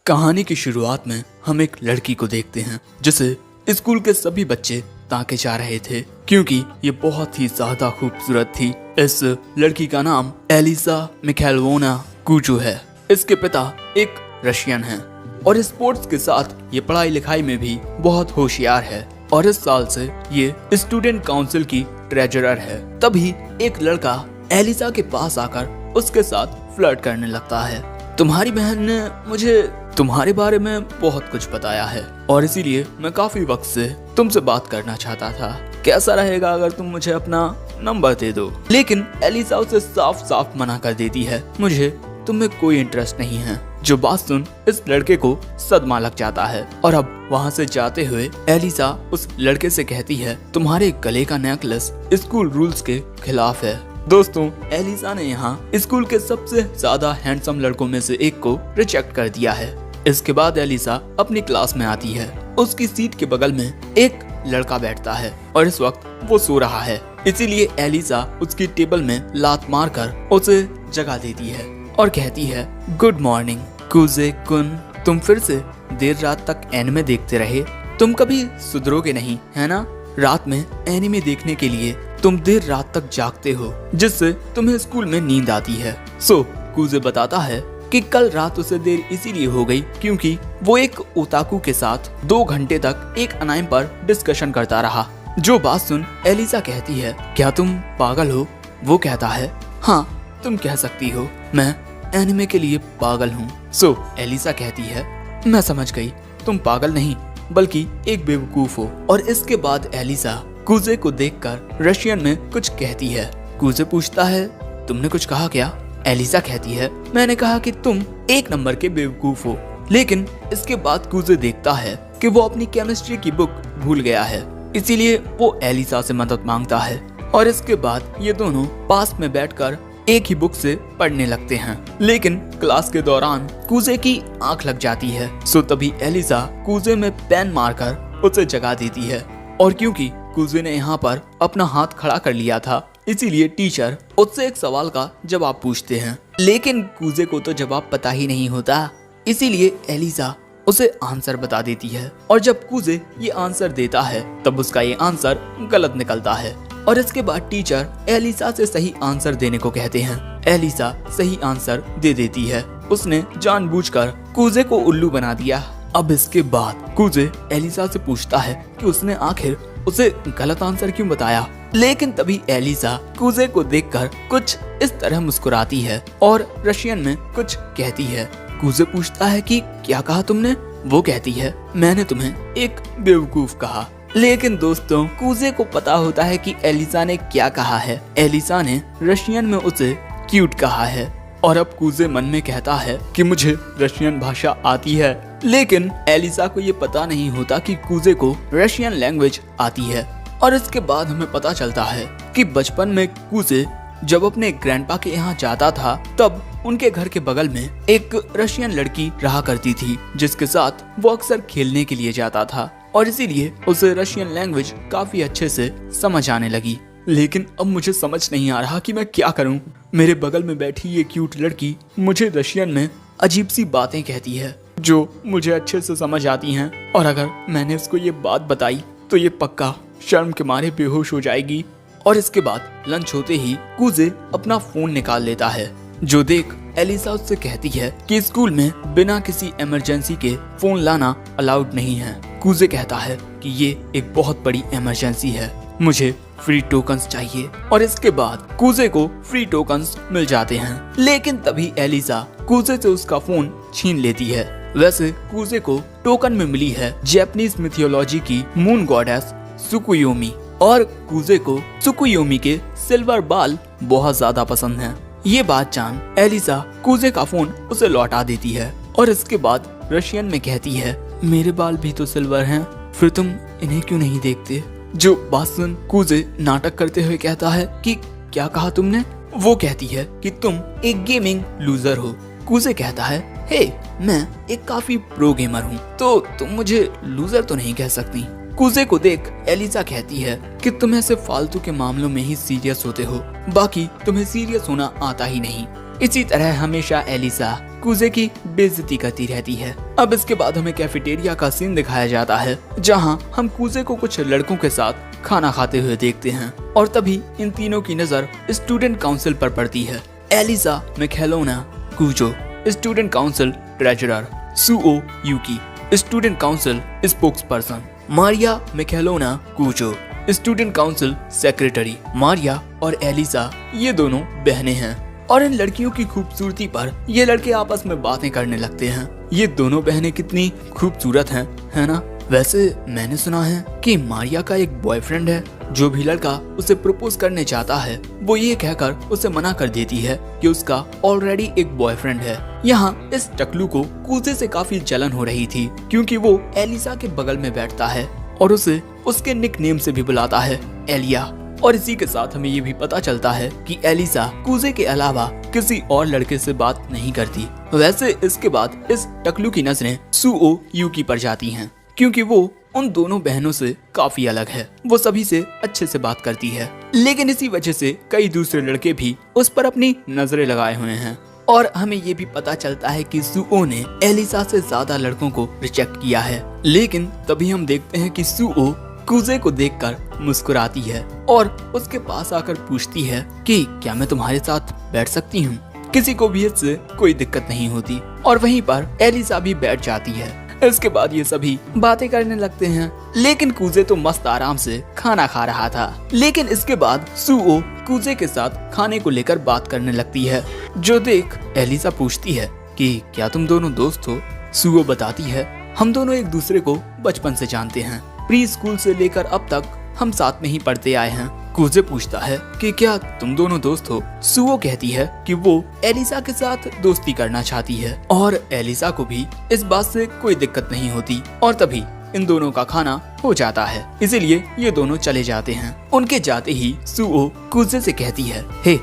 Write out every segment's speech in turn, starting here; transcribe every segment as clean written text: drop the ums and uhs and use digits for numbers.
कहानी की शुरुआत में हम एक लड़की को देखते हैं जिसे स्कूल के सभी बच्चे ताके जा रहे थे क्योंकि ये बहुत ही ज्यादा खूबसूरत थी। इस लड़की का नाम एलिसा मिखाइलोवना कुजो है। इसके पिता एक रशियन हैं और स्पोर्ट्स के साथ ये पढ़ाई लिखाई में भी बहुत होशियार है और इस साल से ये स्टूडेंट काउंसिल की ट्रेजरर है। तभी एक लड़का एलिसा के पास आकर उसके साथ फ्लर्ट करने लगता है। तुम्हारी बहन ने मुझे तुम्हारे बारे में बहुत कुछ बताया है और इसीलिए मैं काफी वक्त से तुमसे बात करना चाहता था। कैसा रहेगा अगर तुम मुझे अपना नंबर दे दो? लेकिन एलिसा उसे साफ साफ मना कर देती है, मुझे तुम में कोई इंटरेस्ट नहीं है। जो बात सुन इस लड़के को सदमा लग जाता है और अब वहाँ से जाते हुए एलिसा उस लड़के से कहती है, तुम्हारे गले का नेकलेस स्कूल रूल्स के खिलाफ है। दोस्तों, एलिसा ने यहाँ स्कूल के सबसे ज्यादा हैंडसम लड़कों में से एक को रिजेक्ट कर दिया है। इसके बाद एलिसा अपनी क्लास में आती है। उसकी सीट के बगल में एक लड़का बैठता है और इस वक्त वो सो रहा है, इसीलिए एलिसा उसकी टेबल में लात मारकर उसे जगा देती है और कहती है, गुड मॉर्निंग कुजे कुन, तुम फिर से देर रात तक एनिमे देखते रहे। तुम कभी सुधरोगे नहीं, है ना? रात में एनिमे देखने के लिए तुम देर रात तक जागते हो जिससे तुम्हें स्कूल में नींद आती है। सो कुजे बताता है कि कल रात उसे देर इसीलिए हो गई क्योंकि वो एक ओताकू के साथ 2 घंटे तक एक अनाइम पर डिस्कशन करता रहा। जो बात सुन एलिसा कहती है, क्या तुम पागल हो? वो कहता है, हाँ तुम कह सकती हो, मैं एनिमे के लिए पागल हूँ। सो एलिसा कहती है, मैं समझ गई, तुम पागल नहीं बल्कि एक बेवकूफ हो। और इसके बाद एलिसा कुजे को देखकर रशियन में कुछ कहती है। कुजे पूछता है, तुमने कुछ कहा क्या? एलिसा कहती है, मैंने कहा कि तुम एक नंबर के बेवकूफ हो। लेकिन इसके बाद कुजे देखता है कि वो अपनी केमिस्ट्री की बुक भूल गया है, इसीलिए वो एलिसा से मदद मांगता है और इसके बाद ये दोनों पास में बैठकर एक ही बुक से पढ़ने लगते हैं। लेकिन क्लास के दौरान कुजे की आंख लग जाती है। सो तभी एलिसा कुजे में पेन मारकर उसे जगा देती है और क्योंकि कुजे ने यहाँ पर अपना हाथ खड़ा कर लिया था, इसीलिए टीचर उससे एक सवाल का जवाब पूछते हैं। लेकिन कुजे को तो जवाब पता ही नहीं होता, इसीलिए एलिसा उसे आंसर बता देती है और जब कुजे ये आंसर देता है तब उसका ये आंसर गलत निकलता है और इसके बाद टीचर एलिसा से सही आंसर देने को कहते हैं। एलिसा सही आंसर दे देती है। उसने जानबूझकर कुजे को उल्लू बना दिया। अब इसके बाद कुजे एलिसा से पूछता है कि उसने आखिर उसे गलत आंसर क्यों बताया। लेकिन तभी एलिसा कुजे को देखकर कुछ इस तरह मुस्कुराती है और रशियन में कुछ कहती है। कुजे पूछता है कि क्या कहा तुमने? वो कहती है, मैंने तुम्हें एक बेवकूफ कहा। लेकिन दोस्तों, कुजे को पता होता है कि एलिसा ने क्या कहा है। एलिसा ने रशियन में उसे क्यूट कहा है और अब कुजे मन में कहता है कि मुझे रशियन भाषा आती है। लेकिन एलिसा को ये पता नहीं होता कि कुजे को रशियन लैंग्वेज आती है। और इसके बाद हमें पता चलता है कि बचपन में कुजे जब अपने ग्रैंडपा के यहाँ जाता था तब उनके घर के बगल में एक रशियन लड़की रहा करती थी जिसके साथ वो अक्सर खेलने के लिए जाता था और इसीलिए उसे रशियन लैंग्वेज काफी अच्छे से समझ आने लगी। लेकिन अब मुझे समझ नहीं आ रहा कि मैं क्या करूं। मेरे बगल में बैठी ये क्यूट लड़की मुझे रशियन में अजीब सी बातें कहती है जो मुझे अच्छे से समझ आती हैं और अगर मैंने उसको ये बात बताई तो ये पक्का शर्म के मारे बेहोश हो जाएगी। और इसके बाद लंच होते ही कुजे अपना फोन निकाल लेता है। जो देख एलिसा उससे कहती है कि स्कूल में बिना किसी इमरजेंसी के फोन लाना अलाउड नहीं है। कुजे कहता है कि ये एक बहुत बड़ी इमरजेंसी है, मुझे फ्री टोकन्स चाहिए और इसके बाद कुजे को फ्री टोकन्स मिल जाते हैं। लेकिन तभी एलिसा कुजे से उसका फोन छीन लेती है। वैसे कुजे को टोकन में मिली है जापानीज मिथोलॉजी की मून गॉडेस सुकुयोमी और कुजे को सुकुयोमी के सिल्वर बाल बहुत ज्यादा पसंद हैं। ये बात जान एलिसा कुजे का फोन उसे लौटा देती है और इसके बाद रशियन में कहती है, मेरे बाल भी तो सिल्वर हैं, फिर तुम इन्हें क्यों नहीं देखते? जो बात सुन कुजे नाटक करते हुए कहता है कि क्या कहा तुमने? वो कहती है कि तुम एक गेमिंग लूजर हो। कुजे कहता है, हे मैं एक काफी प्रो गेमर हूँ, तो तुम मुझे लूजर तो नहीं कह सकती। कुजे को देख एलिसा कहती है कि तुम ऐसे फालतू के मामलों में ही सीरियस होते हो, बाकी तुम्हें सीरियस होना आता ही नहीं। इसी तरह हमेशा एलिसा कूजे की बेइज्जती करती रहती है। अब इसके बाद हमें कैफेटेरिया का सीन दिखाया जाता है, जहां हम कूजे को कुछ लड़कों के साथ खाना खाते हुए देखते हैं और तभी इन तीनों की नजर स्टूडेंट काउंसिल पर पड़ती है। Alisa Mikhailovna Kujou student council treasurer, Suou Yuki student council spokesperson, Maria Mikhailovna Kujou student council secretary. Maria और एलिसा ये दोनों बहनें हैं और इन लड़कियों की खूबसूरती पर ये लड़के आपस में बातें करने लगते हैं। ये दोनों बहनें कितनी खूबसूरत हैं, है ना? वैसे मैंने सुना है कि मारिया का एक बॉयफ्रेंड है। जो भी लड़का उसे प्रपोज करने चाहता है वो ये कहकर उसे मना कर देती है कि उसका ऑलरेडी एक बॉयफ्रेंड है। यहाँ इस टकलू को कूजे से काफी जलन हो रही थी क्योंकि वो एलिसा के बगल में बैठता है और उसे उसके निकनेम से भी बुलाता है, एलिया। और इसी के साथ हमें ये भी पता चलता है कि एलिसा कूजे के अलावा किसी और लड़के से बात नहीं करती। वैसे इसके बाद इस टकलू की नजरें सुओ यूकी पर जाती हैं क्योंकि वो उन दोनों बहनों से काफी अलग है। वो सभी से अच्छे से बात करती है, लेकिन इसी वजह से कई दूसरे लड़के भी उस पर अपनी नजरें लगाए हुए हैं। और हमें ये भी पता चलता है कि सुओ ने एलिसा से ज्यादा लड़कों को रिजेक्ट किया है। लेकिन तभी हम देखते हैं कि सुओ कूजे को देखकर मुस्कुराती है और उसके पास आकर पूछती है कि क्या मैं तुम्हारे साथ बैठ सकती हूँ। किसी को भी इससे कोई दिक्कत नहीं होती और वहीं पर एलिसा भी बैठ जाती है। इसके बाद ये सभी बातें करने लगते हैं, लेकिन कूजे तो मस्त आराम से खाना खा रहा था। लेकिन इसके बाद सुओ कूजे के साथ खाने को लेकर बात करने लगती है, जो देख एलिसा पूछती है कि क्या तुम दोनों दोस्त हो। सुओ बताती है, हम दोनों एक दूसरे को बचपन से जानते हैं, प्री स्कूल से लेकर अब तक हम साथ में ही पढ़ते आए हैं। कूजे पूछता है कि क्या तुम दोनों दोस्त हो। सुओ कहती है कि वो एलिसा के साथ दोस्ती करना चाहती है और एलिसा को भी इस बात से कोई दिक्कत नहीं होती। और तभी इन दोनों का खाना हो जाता है, इसीलिए ये दोनों चले जाते हैं। उनके जाते ही सुओ कूजे से कहती है, हे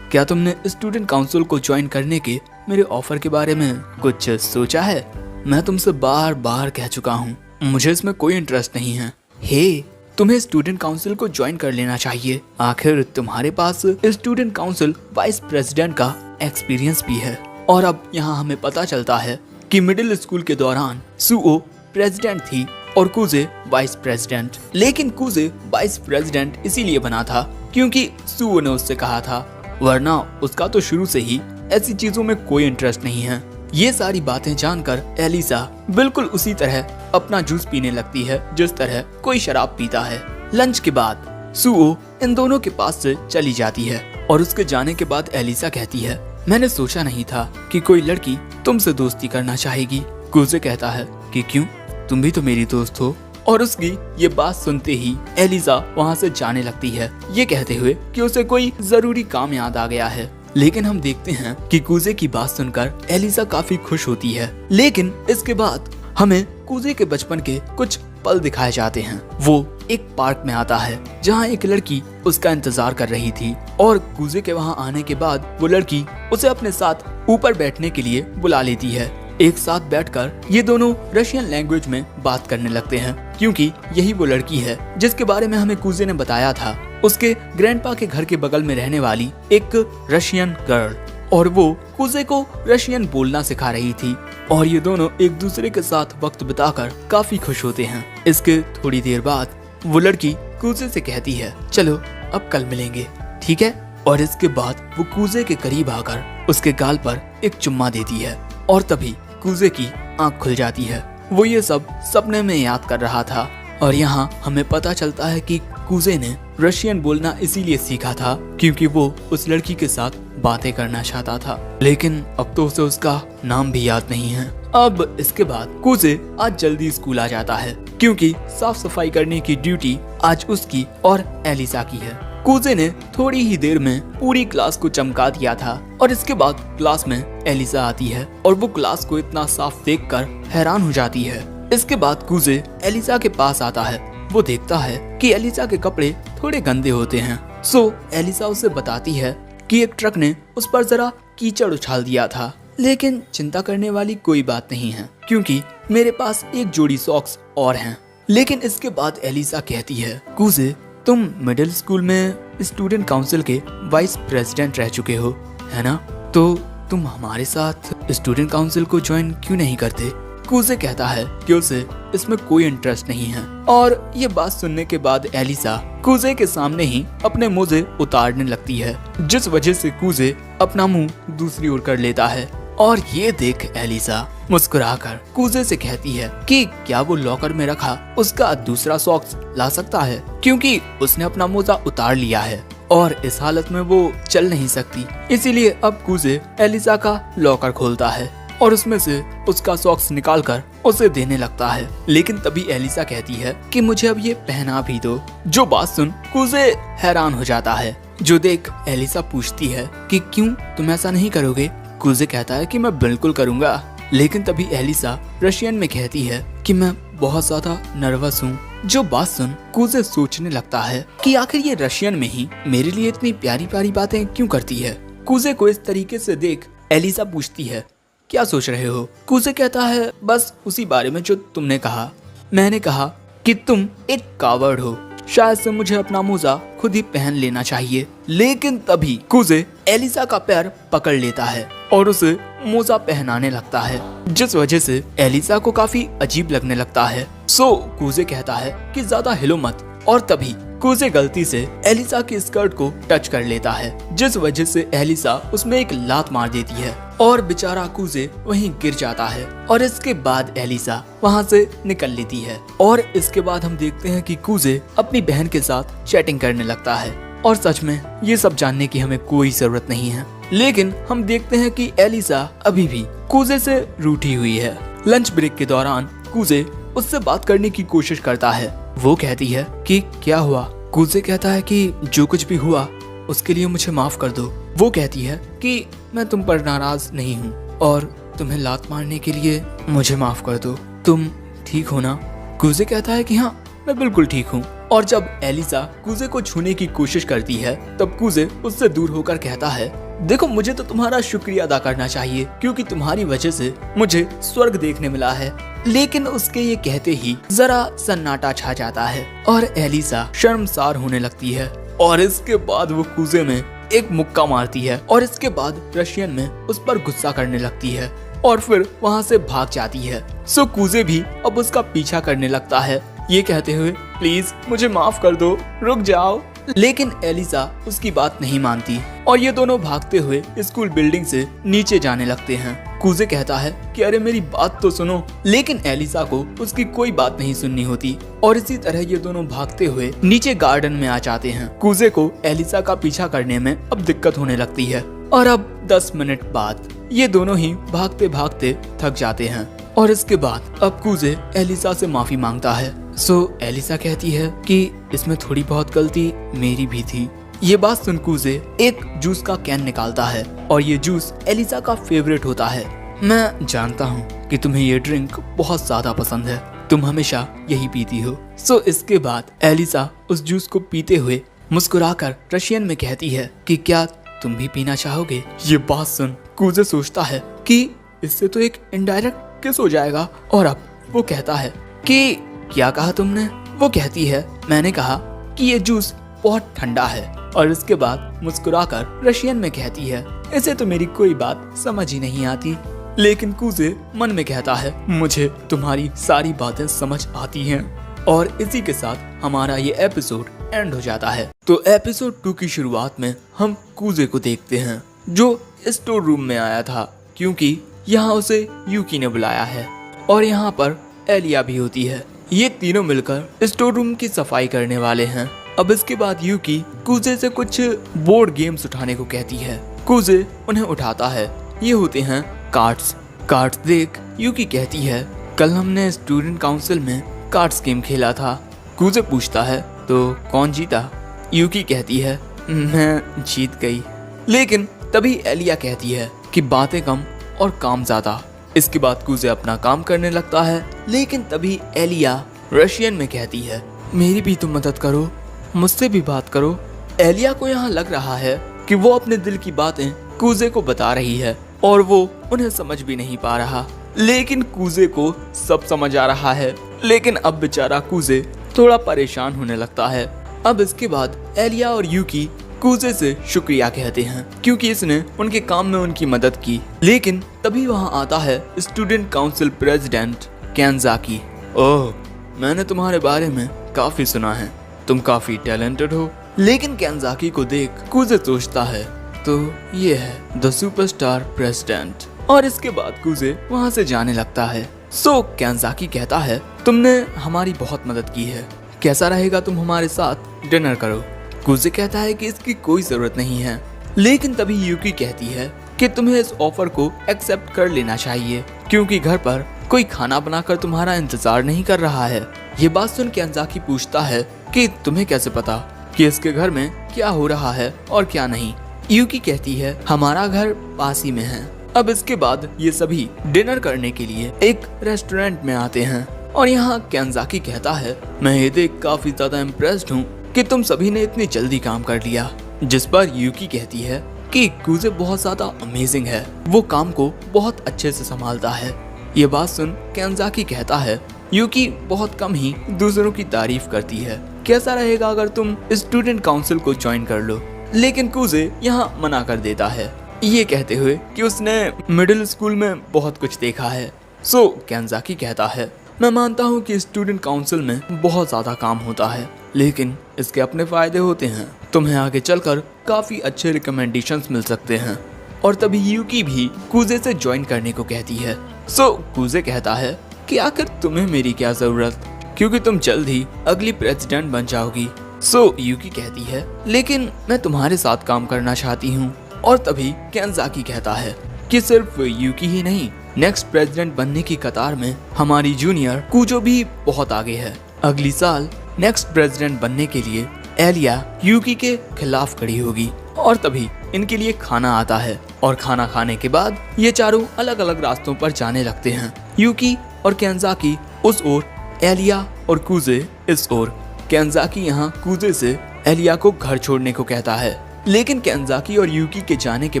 क्या तुमने स्टूडेंट काउंसिल को ज्वाइन करने के मेरे ऑफर के बारे में कुछ सोचा है? मैं तुमसे बार बार कह चुका हूँ, मुझे इसमें कोई इंटरेस्ट नहीं है। हे तुम्हें स्टूडेंट काउंसिल को ज्वाइन कर लेना चाहिए, आखिर तुम्हारे पास स्टूडेंट काउंसिल वाइस प्रेसिडेंट का एक्सपीरियंस भी है। और अब यहाँ हमें पता चलता है कि मिडिल स्कूल के दौरान सुओ प्रेसिडेंट थी और कूजे वाइस प्रेसिडेंट। लेकिन कूजे वाइस प्रेसिडेंट इसीलिए बना था क्योंकि सुओ ने उससे कहा था, वरना उसका तो शुरू से ही ऐसी चीजों में कोई इंटरेस्ट नहीं है। ये सारी बातें जानकर एलिसा बिल्कुल उसी तरह अपना जूस पीने लगती है जिस तरह कोई शराब पीता है। लंच के बाद सुओ इन दोनों के पास से चली जाती है और उसके जाने के बाद एलिसा कहती है, मैंने सोचा नहीं था कि कोई लड़की तुमसे दोस्ती करना चाहेगी। कूजे कहता है कि क्यों, तुम भी तो मेरी दोस्त हो। और उसकी ये बात सुनते ही एलिसा वहाँ से जाने लगती है, ये कहते हुए कि उसे कोई जरूरी काम याद आ गया है। लेकिन हम देखते हैं कि कूजे की बात सुनकर एलिसा काफी खुश होती है। लेकिन इसके बाद हमें कूजे के बचपन के कुछ पल दिखाए जाते हैं। वो एक पार्क में आता है जहाँ एक लड़की उसका इंतजार कर रही थी और कूजे के वहाँ आने के बाद वो लड़की उसे अपने साथ ऊपर बैठने के लिए बुला लेती है। एक साथ बैठकर ये दोनों रशियन लैंग्वेज में बात करने लगते हैं क्योंकि यही वो लड़की है जिसके बारे में हमें कूजे ने बताया था, उसके ग्रैंडपा के घर के बगल में रहने वाली एक रशियन गर्ल। और वो कूजे को रशियन बोलना सिखा रही थी और ये दोनों एक दूसरे के साथ वक्त बिताकर काफी खुश होते हैं। इसके थोड़ी देर बाद वो लड़की कूजे से कहती है, चलो अब कल मिलेंगे, ठीक है। और इसके बाद वो कूजे के करीब आकर उसके गाल पर एक चुम्मा देती है और तभी कूजे की आंख खुल जाती है। वो ये सब सपने में याद कर रहा था और यहाँ हमें पता चलता है कि कूजे ने रशियन बोलना इसीलिए सीखा था क्योंकि वो उस लड़की के साथ बातें करना चाहता था, लेकिन अब तो उसे उसका नाम भी याद नहीं है। अब इसके बाद कूजे आज जल्दी स्कूल आ जाता है क्योंकि साफ सफाई करने की ड्यूटी आज उसकी और एलिसा की है। कूजे ने थोड़ी ही देर में पूरी क्लास को चमका दिया था और इसके बाद क्लास में एलिसा आती है और वो क्लास को इतना साफ देखकर हैरान हो जाती है। इसके बाद कूजे एलिसा के पास आता है। वो देखता है कि एलिसा के कपड़े थोड़े गंदे होते हैं। सो एलिसा उसे बताती है कि एक ट्रक ने उस पर जरा कीचड़ उछाल दिया था, लेकिन चिंता करने वाली कोई बात नहीं है क्योंकि मेरे पास एक जोड़ी सॉक्स और हैं। लेकिन इसके बाद एलिसा कहती है, कूजे तुम मिडिल स्कूल में स्टूडेंट काउंसिल के वाइस प्रेसिडेंट रह चुके हो, है ना? तो तुम हमारे साथ स्टूडेंट काउंसिल को ज्वाइन क्यों नहीं करते? कूजे कहता है कि उसे इसमें कोई इंटरेस्ट नहीं है। और ये बात सुनने के बाद एलिसा कूजे के सामने ही अपने मोजे उतारने लगती है, जिस वजह से कूजे अपना मुंह दूसरी ओर कर लेता है। और ये देख एलिसा मुस्कुराकर कूजे से कहती है कि क्या वो लॉकर में रखा उसका दूसरा सॉक्स ला सकता है, क्योंकि उसने अपना मोजा उतार लिया है और इस हालत में वो चल नहीं सकती। इसीलिए अब कूजे एलिसा का लॉकर खोलता है और उसमें से उसका सॉक्स निकालकर उसे देने लगता है। लेकिन तभी एलिसा कहती है कि मुझे अब ये पहना भी दो। जो बात सुन कूजे हैरान हो जाता है। जो देख एलिसा पूछती है कि क्यों तुम ऐसा नहीं करोगे? कूजे कहता है कि मैं बिल्कुल करूँगा। लेकिन तभी एलिसा रशियन में कहती है कि मैं बहुत ज्यादा नर्वस हूँ। जो बात सुन कूजे सोचने लगता है कि आखिर ये रशियन में ही मेरे लिए इतनी प्यारी प्यारी बातें क्यों करती है। कूजे को इस तरीके से देख एलिसा पूछती है क्या सोच रहे हो? कूजे कहता है बस उसी बारे में जो तुमने कहा। मैंने कहा कि तुम एक कावर्ड हो, शायद से मुझे अपना मोजा खुद ही पहन लेना चाहिए। लेकिन तभी कूजे एलिसा का पैर पकड़ लेता है और उसे मोजा पहनाने लगता है, जिस वजह से एलिसा को काफी अजीब लगने लगता है। सो कूजे कहता है कि ज्यादा हिलो मत। और तभी कूजे गलती से एलिसा की स्कर्ट को टच कर लेता है, जिस वजह से एलिसा उसमें एक लात मार देती है और बेचारा कूजे वहीं गिर जाता है। और इसके बाद एलिसा वहां से निकल लेती है। और इसके बाद हम देखते हैं कि कूजे अपनी बहन के साथ चैटिंग करने लगता है। और सच में ये सब जानने की हमें कोई जरूरत नहीं है। लेकिन हम देखते हैं कि एलिसा अभी भी कूजे से रूठी हुई है। लंच ब्रेक के दौरान कूजे उससे बात करने की कोशिश करता है। वो कहती है कि क्या हुआ? कूजे कहता है कि जो कुछ भी हुआ उसके लिए मुझे माफ कर दो। वो कहती है कि मैं तुम पर नाराज नहीं हूँ और तुम्हें लात मारने के लिए मुझे माफ कर दो। तुम ठीक हो ना? कूजे कहता है कि हाँ मैं बिल्कुल ठीक हूँ। और जब एलिसा कूजे को छूने की कोशिश करती है तब कूजे उससे दूर होकर कहता है देखो मुझे तो तुम्हारा शुक्रिया अदा करना चाहिए, क्योंकि तुम्हारी वजह से मुझे स्वर्ग देखने मिला है। लेकिन उसके ये कहते ही जरा सन्नाटा छा जाता है और एलिसा शर्मसार होने लगती है। और इसके बाद वो कूजे में एक मुक्का मारती है और इसके बाद रशियन में उस पर गुस्सा करने लगती है और फिर वहाँ से भाग जाती है। सो कूजे भी अब उसका पीछा करने लगता है, ये कहते हुए प्लीज मुझे माफ कर दो, रुक जाओ। लेकिन एलिसा उसकी बात नहीं मानती और ये दोनों भागते हुए स्कूल बिल्डिंग से नीचे जाने लगते हैं। कूजे कहता है कि अरे मेरी बात तो सुनो। लेकिन एलिसा को उसकी कोई बात नहीं सुननी होती और इसी तरह ये दोनों भागते हुए नीचे गार्डन में आ जाते हैं। कूजे को एलिसा का पीछा करने में अब दिक्कत होने लगती है और अब 10 मिनट बाद ये दोनों ही भागते भागते थक जाते हैं। और इसके बाद अब कूजे एलिसा से माफी मांगता है। सो एलिसा कहती है कि इसमें थोड़ी बहुत गलती मेरी भी थी। ये बात सुन कूजे एक जूस का कैन निकालता है और ये जूस एलिसा का फेवरेट होता है। मैं जानता हूँ कि तुम्हें ये ड्रिंक बहुत ज्यादा पसंद है, तुम हमेशा यही पीती हो। सो इसके बाद एलिसा उस जूस को पीते हुए मुस्कुराकर रशियन में कहती है कि क्या तुम भी पीना चाहोगे? ये बात सुन कूजे सोचता है कि इससे तो एक इनडायरेक्ट किस हो जाएगा। और अब वो कहता है कि क्या कहा तुमने? वो कहती है मैंने कहा कि ये जूस बहुत ठंडा है। और इसके बाद मुस्कुराकर रशियन में कहती है इसे तो मेरी कोई बात समझ ही नहीं आती। लेकिन कूजे मन में कहता है मुझे तुम्हारी सारी बातें समझ आती हैं। और इसी के साथ हमारा ये एपिसोड एंड हो जाता है। तो एपिसोड 2 की शुरुआत में हम कूजे को देखते हैं जो स्टोर रूम में आया था, क्योंकि यहाँ उसे यूकी ने बुलाया है और यहाँ पर एलिया भी होती है। ये तीनों मिलकर स्टोर रूम की सफाई करने वाले हैं। अब इसके बाद यूकी कूजे से कुछ बोर्ड गेम्स उठाने को कहती है। कूजे उन्हें उठाता है। ये होते हैं कार्ड्स देख यूकी कहती है कल हमने स्टूडेंट काउंसिल में कार्ड्स गेम खेला था। कूजे पूछता है तो कौन जीता? यूकी कहती है मैं जीत गई। लेकिन तभी एलिया कहती है कि बातें कम और काम ज्यादा। इसके बाद कूजे अपना काम करने लगता है। लेकिन तभी एलिया रशियन में कहती है मेरी भी तुम मदद करो, मुझसे भी बात करो। एलिया को यहाँ लग रहा है कि वो अपने दिल की बातें कूजे को बता रही है और वो उन्हें समझ भी नहीं पा रहा। लेकिन कूजे को सब समझ आ रहा है। लेकिन अब बेचारा कूजे थोड़ा परेशान होने लगता है। अब इसके बाद एलिया और यूकी कूजे से शुक्रिया कहते हैं क्योंकि इसने उनके काम में उनकी मदद की। लेकिन तभी वहाँ आता है स्टूडेंट काउंसिल प्रेसिडेंट कैंजाकी। ओह, मैंने तुम्हारे बारे में काफी सुना है, तुम काफी टैलेंटेड हो। लेकिन कैंजाकी को देख कूजे सोचता है तो ये है द सुपरस्टार प्रेसिडेंट। और इसके बाद कूजे वहाँ से जाने लगता है। सो कैंजाकी कहता है तुमने हमारी बहुत मदद की है, कैसा रहेगा तुम हमारे साथ डिनर करो। कूजे कहता है कि इसकी कोई जरूरत नहीं है। लेकिन तभी यूकी कहती है कि तुम्हें इस ऑफर को एक्सेप्ट कर लेना चाहिए क्योंकि घर पर कोई खाना बनाकर तुम्हारा इंतजार नहीं कर रहा है। ये बात सुन कैंजाकी पूछता है कि तुम्हें कैसे पता कि इसके घर में क्या हो रहा है और क्या नहीं। यूकी कहती है हमारा घर पास ही में है। अब इसके बाद ये सभी डिनर करने के लिए एक रेस्टोरेंट में आते हैं और यहाँ कैंजाकी कहता है मैं ये देख काफी ज्यादा इम्प्रेस्ड हूँ कि तुम सभी ने इतनी जल्दी काम कर लिया। जिस पर यूकी कहती है कि कूजे बहुत ज्यादा अमेजिंग है, वो काम को बहुत अच्छे से संभालता है। ये बात सुन कैंजाकी कहता है यूकी बहुत कम ही दूसरों की तारीफ करती है, कैसा रहेगा अगर तुम स्टूडेंट काउंसिल को ज्वाइन कर लो। लेकिन कूजे यहाँ मना कर देता है, ये कहते हुए कि उसने मिडिल स्कूल में बहुत कुछ देखा है। सो कैंजाकी कहता है मैं मानता हूँ कि स्टूडेंट काउंसिल में बहुत ज्यादा काम होता है, लेकिन इसके अपने फायदे होते हैं, तुम्हें आगे चलकर काफी अच्छे रिकमेंडेशंस मिल सकते हैं। और तभी यूकी भी कूजे से ज्वाइन करने को कहती है। सो कूजे कहता है कि आखिर तुम्हें मेरी क्या जरूरत, क्योंकि तुम जल्द ही अगली प्रेसिडेंट बन जाओगी। सो यूकी कहती है लेकिन मैं तुम्हारे साथ काम करना चाहती हूँ। और तभी कैंजाकी कहता है कि सिर्फ यूकी ही नहीं, नेक्स्ट प्रेसिडेंट बनने की कतार में हमारी जूनियर कूजो भी बहुत आगे है। अगली साल नेक्स्ट प्रेसिडेंट बनने के लिए एलिया यूकी के खिलाफ खड़ी होगी। और तभी इनके लिए खाना आता है और खाना खाने के बाद ये चारों अलग अलग रास्तों पर जाने लगते हैं। यूकी और कैंजाकी उस ओर, एलिया और कूजे इस ओर। कैंजाकी यहाँ कूजे से एलिया को घर छोड़ने को कहता है, लेकिन कैंजाकी और यूकी के जाने के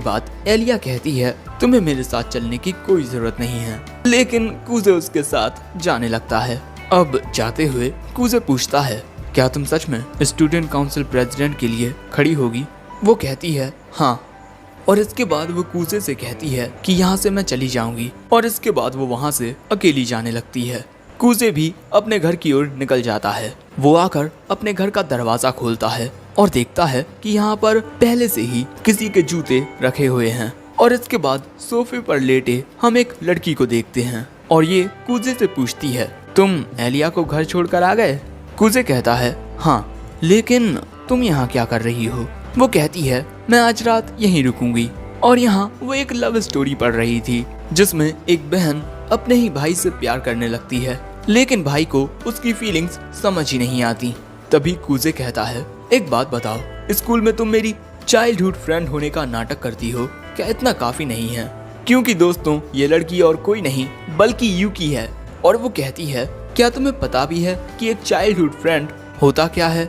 बाद एलिया कहती है तुम्हें मेरे साथ चलने की कोई जरूरत नहीं है। लेकिन कूजे उसके साथ जाने लगता है। अब जाते हुए कूजे पूछता है क्या तुम सच में स्टूडेंट काउंसिल प्रेसिडेंट के लिए खड़ी होगी? वो कहती है हाँ। और इसके बाद वो कूजे से कहती है कि यहाँ से मैं चली जाऊंगी। और इसके बाद वो वहाँ से अकेली जाने लगती है। कूजे भी अपने घर की ओर निकल जाता है। वो आकर अपने घर का दरवाजा खोलता है और देखता है कि यहाँ पर पहले से ही किसी के जूते रखे हुए हैं। और इसके बाद सोफे पर लेटे हम एक लड़की को देखते हैं और ये कूजे से पूछती है तुम एलिया को घर छोड़कर आ गए? कूजे कहता है हाँ, लेकिन तुम यहाँ क्या कर रही हो? वो कहती है मैं आज रात यहीं रुकूंगी। और यहाँ वो एक लव स्टोरी पढ़ रही थी जिसमें एक बहन अपने ही भाई से प्यार करने लगती है, लेकिन भाई को उसकी फीलिंग्स समझ ही नहीं आती। तभी कूजे कहता है एक बात बताओ, स्कूल में तुम मेरी चाइल्डहुड फ्रेंड होने का नाटक करती हो, क्या इतना काफी नहीं है? क्योंकि दोस्तों ये लड़की और कोई नहीं बल्कि यूकी है। और वो कहती है क्या तुम्हें पता भी है कि एक चाइल्डहुड फ्रेंड होता क्या है?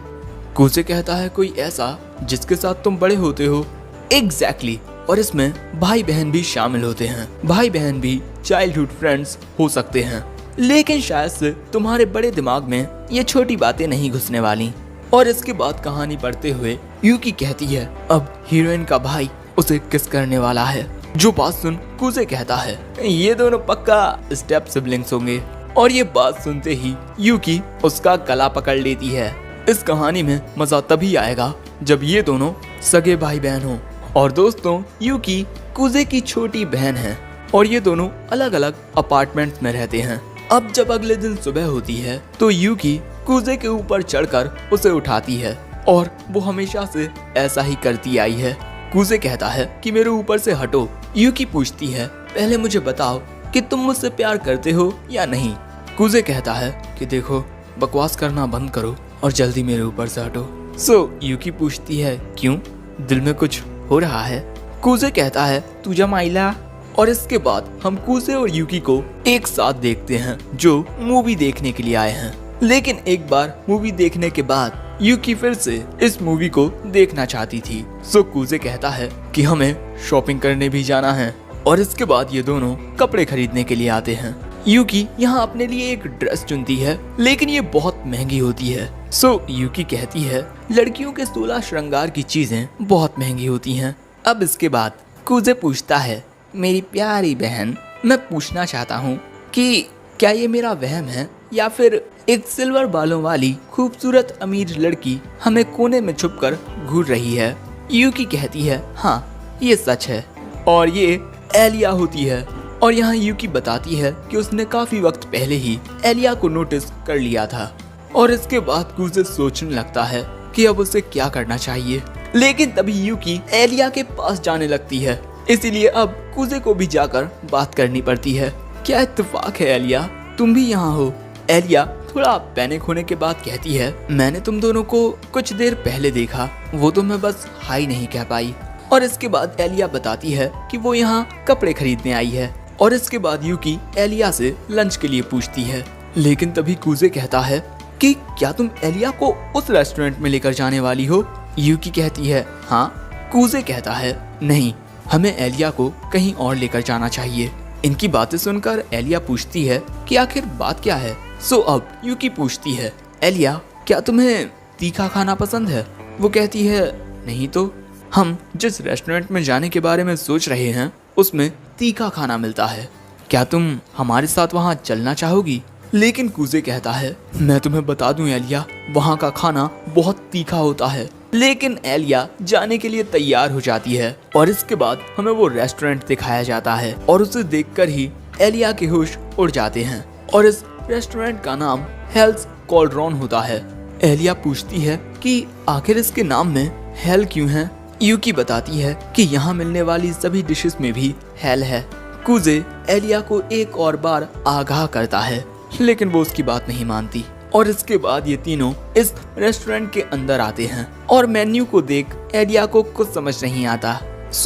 कूजे कहता है कोई ऐसा जिसके साथ तुम बड़े होते हो। एग्जैक्टली। और इसमें भाई बहन भी शामिल होते हैं। भाई बहन भी चाइल्डहुड फ्रेंड्स हो सकते हैं, लेकिन शायद से तुम्हारे बड़े दिमाग में ये छोटी बातें नहीं घुसने वाली। और इसके बाद कहानी पढ़ते हुए यूकी कहती है अब हीरोइन का भाई उसे किस करने वाला है। जो बात सुन कूजे कहता है ये दोनों पक्का स्टेप सिबलिंग्स होंगे। और ये बात सुनते ही यूकी उसका गला पकड़ लेती है। इस कहानी में मजा तभी आएगा जब ये दोनों सगे भाई बहन हो। और दोस्तों यूकी कूजे की छोटी बहन है और ये दोनों अलग अलग अपार्टमेंट्स में रहते हैं। अब जब अगले दिन सुबह होती है तो यूकी कूजे के ऊपर चढ़कर उसे उठाती है और वो हमेशा से ऐसा ही करती आई है। कूजे कहता है कि मेरे ऊपर से हटो। यूकी पूछती है पहले मुझे बताओ कि तुम मुझसे प्यार करते हो या नहीं। कूजे कहता है कि देखो बकवास करना बंद करो और जल्दी मेरे ऊपर से हटो। सो यूकी पूछती है क्यों, दिल में कुछ हो रहा है? कूजे कहता है तू जमाइला। और इसके बाद हम कूजे और यूकी को एक साथ देखते हैं जो मूवी देखने के लिए आए हैं। लेकिन एक बार मूवी देखने के बाद यूकी फिर से इस मूवी को देखना चाहती थी। सो कूजे कहता है कि हमें शॉपिंग करने भी जाना है। और इसके बाद ये दोनों कपड़े खरीदने के लिए आते हैं। यूकी यहाँ अपने लिए एक ड्रेस चुनती है, लेकिन ये बहुत महंगी होती है। यूकी कहती है लड़कियों के 16 श्रृंगार की चीजें बहुत महंगी होती हैं। अब इसके बाद कुजे पूछता है, मेरी प्यारी बहन, मैं पूछना चाहता हूँ कि क्या ये मेरा वहम है या फिर एक सिल्वर बालों वाली खूबसूरत अमीर लड़की हमें कोने में छुपकर घूर रही है। यूकी कहती है, हाँ ये सच है, और ये एलिया होती है। और यहाँ यूकी बताती है कि उसने काफी वक्त पहले ही एलिया को नोटिस कर लिया था। और इसके बाद कुजे सोचने लगता है कि अब उसे क्या करना चाहिए, लेकिन तभी यूकी एलिया के पास जाने लगती है, इसीलिए अब कुजे को भी जाकर बात करनी पड़ती है। क्या इत्तेफाक है एलिया, तुम भी यहाँ हो? एलिया थोड़ा पैनिक होने के बाद कहती है, मैंने तुम दोनों को कुछ देर पहले देखा, वो तो मैं बस हाई नहीं कह पाई। और इसके बाद एलिया बताती है कि वो यहाँ कपड़े खरीदने आई है। और इसके बाद यूकी एलिया से लंच के लिए पूछती है, लेकिन तभी कुजे कहता है कि क्या तुम एलिया को उस रेस्टोरेंट में लेकर जाने वाली हो? यूकी कहती है, हाँ। कुजे कहता है, नहीं, हमें एलिया को कहीं और लेकर जाना चाहिए। इनकी बातें सुनकर एलिया पूछती है कि आखिर बात क्या है। अब यूकी पूछती है, एलिया क्या तुम्हें तीखा खाना पसंद है? वो कहती है, नहीं तो हम जिस रेस्टोरेंट में जाने के बारे में सोच रहे हैं उसमें तीखा खाना मिलता है, क्या तुम हमारे साथ वहाँ चलना चाहोगी? लेकिन कुजे कहता है, मैं तुम्हें बता दूं एलिया, वहाँ का खाना बहुत तीखा होता है। लेकिन एलिया जाने के लिए तैयार हो जाती है और इसके बाद हमें वो रेस्टोरेंट दिखाया जाता है और उसे देखकर ही एलिया के होश उड़ जाते हैं। और इस रेस्टोरेंट का नाम हेल्स कॉल्ड्रॉन होता है। एलिया पूछती है कि आखिर इसके नाम में हेल क्यों है? यूकी बताती है कि यहाँ मिलने वाली सभी डिशेस में भी हेल है। कुजे एलिया को एक और बार आगाह करता है, लेकिन वो उसकी बात नहीं मानती। और इसके बाद ये तीनों इस रेस्टोरेंट के अंदर आते हैं और मेन्यू को देख एलिया को कुछ समझ नहीं आता।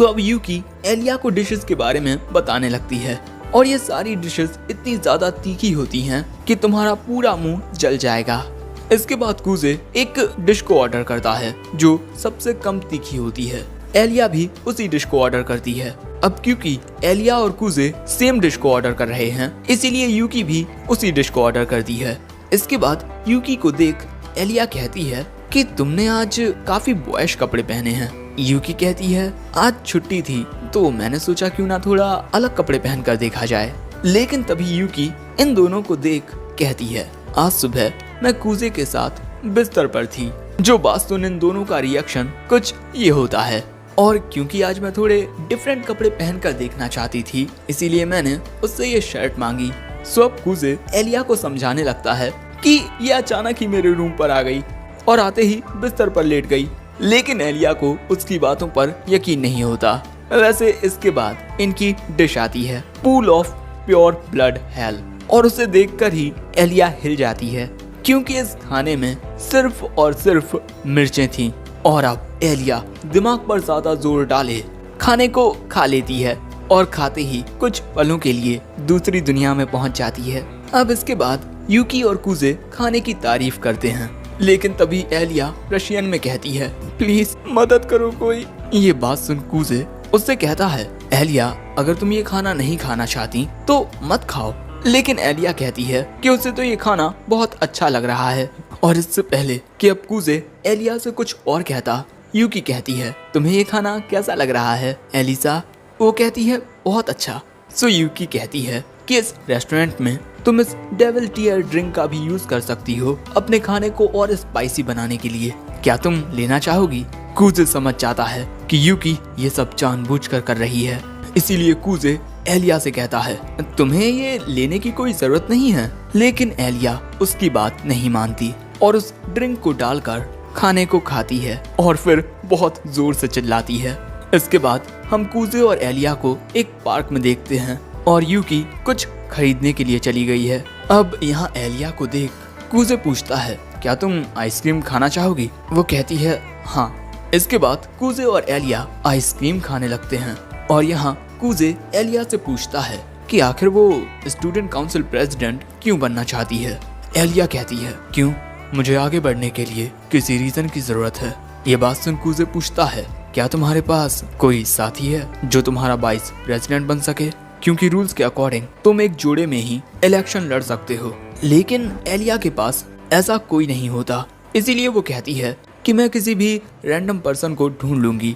अब यूकी एलिया को डिशेस के बारे में बताने लगती है और ये सारी डिशेस इतनी ज्यादा तीखी होती हैं कि तुम्हारा पूरा मुंह जल जाएगा। इसके बाद कुजे एक डिश को ऑर्डर करता है जो सबसे कम तीखी होती है। एलिया भी उसी डिश को ऑर्डर करती है। अब क्योंकि एलिया और कुजे सेम डिश को ऑर्डर कर रहे हैं, इसीलिए यूकी भी उसी डिश को ऑर्डर करती है। इसके बाद यूकी को देख एलिया कहती है कि तुमने आज काफी बॉयश कपड़े पहने हैं। यूकी कहती है, आज छुट्टी थी तो मैंने सोचा क्यों ना थोड़ा अलग कपड़े पहन कर देखा जाए। लेकिन तभी यूकी इन दोनों को देख कहती है, आज सुबह मैं कुजे के साथ बिस्तर पर थी। जो बात सुन इन दोनों का रिएक्शन कुछ ये होता है। और क्योंकि आज मैं थोड़े डिफरेंट कपड़े पहनकर देखना चाहती थी, इसीलिए मैंने उससे ये शर्ट मांगी। अब कुजे एलिया को समझाने लगता है कि ये अचानक ही मेरे रूम पर आ गई और आते ही बिस्तर पर लेट गई। लेकिन एलिया को उसकी बातों पर यकीन नहीं होता। वैसे इसके बाद इनकी डिश आती है, pool of pure blood hello, और उसे देखकर ही एलिया हिल जाती है क्योंकि इस खाने में सिर्फ और सिर्फ मिर्चें थीं। और अब एलिया दिमाग पर ज्यादा जोर डाले खाने को खा लेती है और खाते ही कुछ पलों के लिए दूसरी दुनिया में पहुंच जाती है। अब इसके बाद यूकी और कुजे खाने की तारीफ करते हैं, लेकिन तभी एलिया रशियन में कहती है, प्लीज मदद करो कोई। ये बात सुन कुजे उससे कहता है, एलिया अगर तुम ये खाना नहीं खाना चाहती तो मत खाओ। लेकिन एलिया कहती है कि उसे तो ये खाना बहुत अच्छा लग रहा है। और इससे पहले कि अब कुजे एलिया से कुछ और कहता, यूकी कहती है, तुम्हें ये खाना कैसा लग रहा है एलिसा? वो कहती है, बहुत अच्छा। यूकी कहती है कि इस रेस्टोरेंट में तुम इस डेविल टीयर ड्रिंक का भी यूज कर सकती हो अपने खाने को और स्पाइसी बनाने के लिए, क्या तुम लेना चाहोगी? कुजे समझ जाता है कि यूकी ये सब जानबूझकर कर रही है, इसीलिए कुजे एलिया से कहता है, तुम्हें ये लेने की कोई जरूरत नहीं है। लेकिन एलिया उसकी बात नहीं मानती और उस ड्रिंक को डालकर खाने को खाती है और फिर बहुत जोर से चिल्लाती है। इसके बाद हम कुजे और एलिया को एक पार्क में देखते हैं और यूकी कुछ खरीदने के लिए चली गई है। अब यहाँ एलिया को देख कुजे पूछता है, क्या तुम आइसक्रीम खाना चाहोगी? वो कहती है, हाँ। इसके बाद कुजे और एलिया आइसक्रीम खाने लगते हैं और यहाँ कुजे एलिया से पूछता है कि आखिर वो स्टूडेंट काउंसिल प्रेसिडेंट क्यों बनना चाहती है। एलिया कहती है, क्यों? मुझे आगे बढ़ने के लिए किसी रीजन की जरूरत है। ये बात सुन कुजे पूछता है, क्या तुम्हारे पास कोई साथी है जो तुम्हारा वाइस प्रेसिडेंट बन सके? क्योंकि रूल्स के अकॉर्डिंग तुम एक जोड़े में ही इलेक्शन लड़ सकते हो, लेकिन एलिया के पास ऐसा कोई नहीं होता। इसीलिए वो कहती है कि मैं किसी भी रैंडम पर्सन को ढूंढ लूंगी।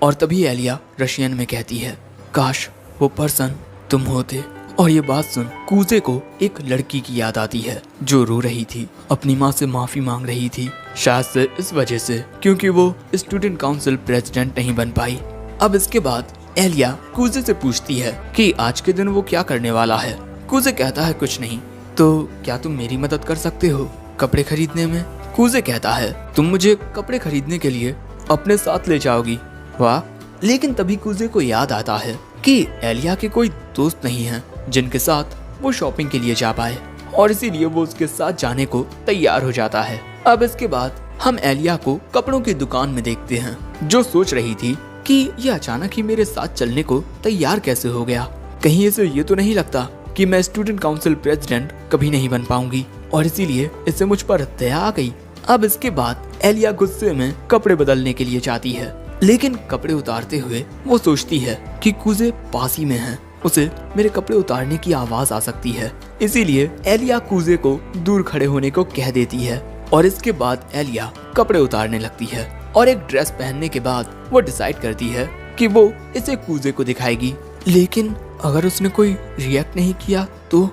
और तभी एलिया रशियन में कहती है, काश वो पर्सन तुम होते। और ये बात सुन कूजे को एक लड़की की याद आती है जो रो रही थी, अपनी माँ से माफी मांग रही थी, शायद से इस वजह से क्योंकि वो स्टूडेंट काउंसिल प्रेसिडेंट नहीं बन पाई। अब इसके बाद एलिया कूजे से पूछती है कि आज के दिन वो क्या करने वाला है। कूजे कहता है कुछ नहीं। तो क्या तुम मेरी मदद कर सकते हो कपड़े खरीदने में? कूजे कहता है तुम मुझे कपड़े खरीदने के लिए अपने साथ ले जाओगी। वाह। लेकिन तभी कूजे को याद आता है कि एलिया के कोई दोस्त नहीं है जिनके साथ वो शॉपिंग के लिए जा पाए, और इसीलिए वो उसके साथ जाने को तैयार हो जाता है। अब इसके बाद हम एलिया को कपड़ों की दुकान में देखते हैं, जो सोच रही थी कि ये अचानक ही मेरे साथ चलने को तैयार कैसे हो गया। कहीं इसे ये तो नहीं लगता कि मैं स्टूडेंट काउंसिल प्रेसिडेंट कभी नहीं बन पाऊंगी, और इसीलिए इसे मुझ पर दया आ गई। अब इसके बाद एलिया गुस्से में कपड़े बदलने के लिए जाती है, लेकिन कपड़े उतारते हुए वो सोचती है कि कूजे पास ही में है, उसे मेरे कपड़े उतारने की आवाज आ सकती है। इसीलिए एलिया कूजे को दूर खड़े होने को कह देती है, और इसके बाद एलिया कपड़े उतारने लगती है, और एक ड्रेस पहनने के बाद वो डिसाइड करती है कि वो इसे कूजे को दिखाएगी। लेकिन अगर उसने कोई रिएक्ट नहीं किया तो?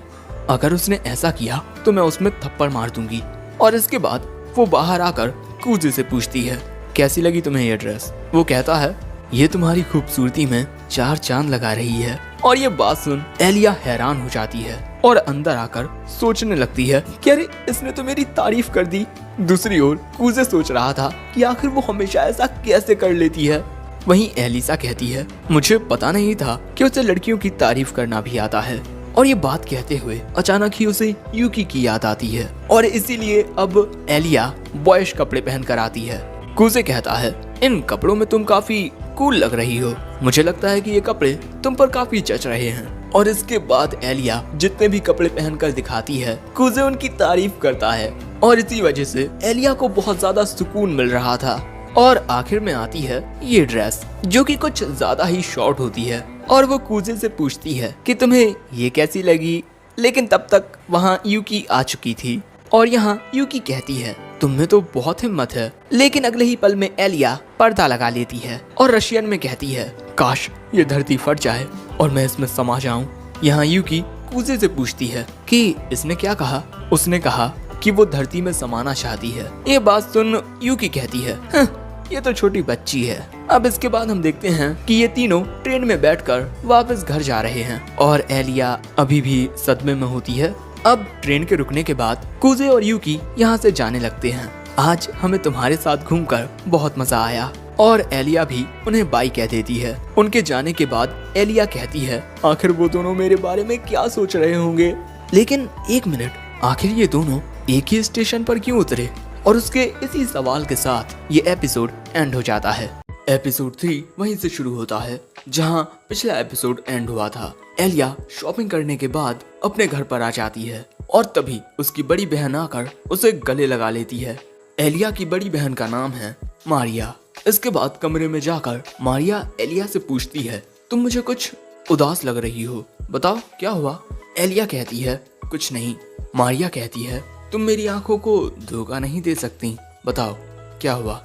अगर उसने ऐसा किया तो मैं उसमें थप्पड़ मार दूंगी। और इसके बाद वो बाहर आकर कूजे से पूछती है, कैसी लगी तुम्हें ये ड्रेस? वो कहता है, ये तुम्हारी खूबसूरती में 4 चांद लगा रही है। और ये बात सुन एलिया हैरान हो जाती है और अंदर आकर सोचने लगती है कि अरे इसने तो मेरी तारीफ कर दी। दूसरी ओर कूजे सोच रहा था कि आखिर वो हमेशा ऐसा कैसे कर लेती है। वहीं एलिसा कहती है, मुझे पता नहीं था कि उसे लड़कियों की तारीफ करना भी आता है। और ये बात कहते हुए अचानक ही उसे यूकी की याद आती है, और इसीलिए अब एलिया बॉयज कपड़े पहन कर आती है। कूजे कहता है, इन कपड़ों में तुम काफी कूल लग रही हो, मुझे लगता है कि ये कपड़े तुम पर काफी जच रहे हैं। और इसके बाद एलिया जितने भी कपड़े पहनकर दिखाती है, कूजे उनकी तारीफ करता है, और इसी वजह से एलिया को बहुत ज्यादा सुकून मिल रहा था। और आखिर में आती है ये ड्रेस, जो कि कुछ ज्यादा ही शॉर्ट होती है, और वो कूजे से पूछती है कि तुम्हें ये कैसी लगी। लेकिन तब तक वहाँ यूकी आ चुकी थी, और यहाँ यूकी कहती है, तुमने तो बहुत हिम्मत है। लेकिन अगले ही पल में एलिया पर्दा लगा लेती है और रशियन में कहती है, काश ये धरती फट जाए और मैं इसमें समा जाऊं। यहाँ यूकी कूजे से पूछती है कि इसने क्या कहा। उसने कहा कि वो धरती में समाना चाहती है। ये बात सुन यूकी कहती है, ये तो छोटी बच्ची है। अब इसके बाद हम देखते हैं कि ये तीनों ट्रेन में बैठकर वापस घर जा रहे हैं, और एलिया अभी भी सदमे में होती है। अब ट्रेन के रुकने के बाद कूजे और यूकी यहाँ से जाने लगते हैं। आज हमें तुम्हारे साथ घूमकर बहुत मजा आया। और एलिया भी उन्हें बाय कह देती है। उनके जाने के बाद एलिया कहती है, आखिर वो दोनों मेरे बारे में क्या सोच रहे होंगे। लेकिन एक मिनट, आखिर ये दोनों एक ही स्टेशन पर क्यों उतरे? और उसके इसी सवाल के साथ ये एपिसोड एंड हो जाता है। एपिसोड 3 वहीं से शुरू होता है जहां पिछला एपिसोड एंड हुआ था। एलिया शॉपिंग करने के बाद अपने घर पर आ जाती है, और तभी उसकी बड़ी बहन आकर उसे गले लगा लेती है। एलिया की बड़ी बहन का नाम है मारिया। इसके बाद कमरे में जाकर मारिया एलिया से पूछती है, तुम मुझे कुछ उदास लग रही हो, बताओ क्या हुआ? एलिया कहती है, कुछ नहीं। मारिया कहती है, तुम मेरी आंखों को धोखा नहीं दे सकती, बताओ क्या हुआ?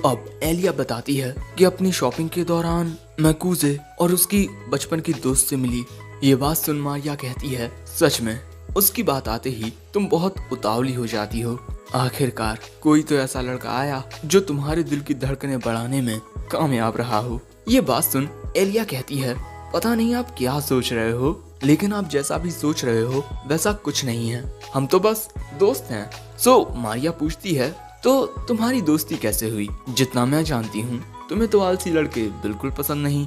अब एलिया बताती है कि अपनी शॉपिंग के दौरान मैं कूजे और उसकी बचपन की दोस्त से मिली। ये बात सुन मारिया कहती है, सच में? उसकी बात आते ही तुम बहुत उतावली हो जाती हो। आखिरकार कोई तो ऐसा लड़का आया जो तुम्हारे दिल की धड़कनें बढ़ाने में कामयाब रहा हो। ये बात सुन एलिया कहती है, पता नहीं आप क्या सोच रहे हो, लेकिन आप जैसा भी सोच रहे हो वैसा कुछ नहीं है, हम तो बस दोस्त हैं। मारिया पूछती है, तो तुम्हारी दोस्ती कैसे हुई? जितना मैं जानती हूँ तुम्हें तो आलसी लड़के बिल्कुल पसंद नहीं।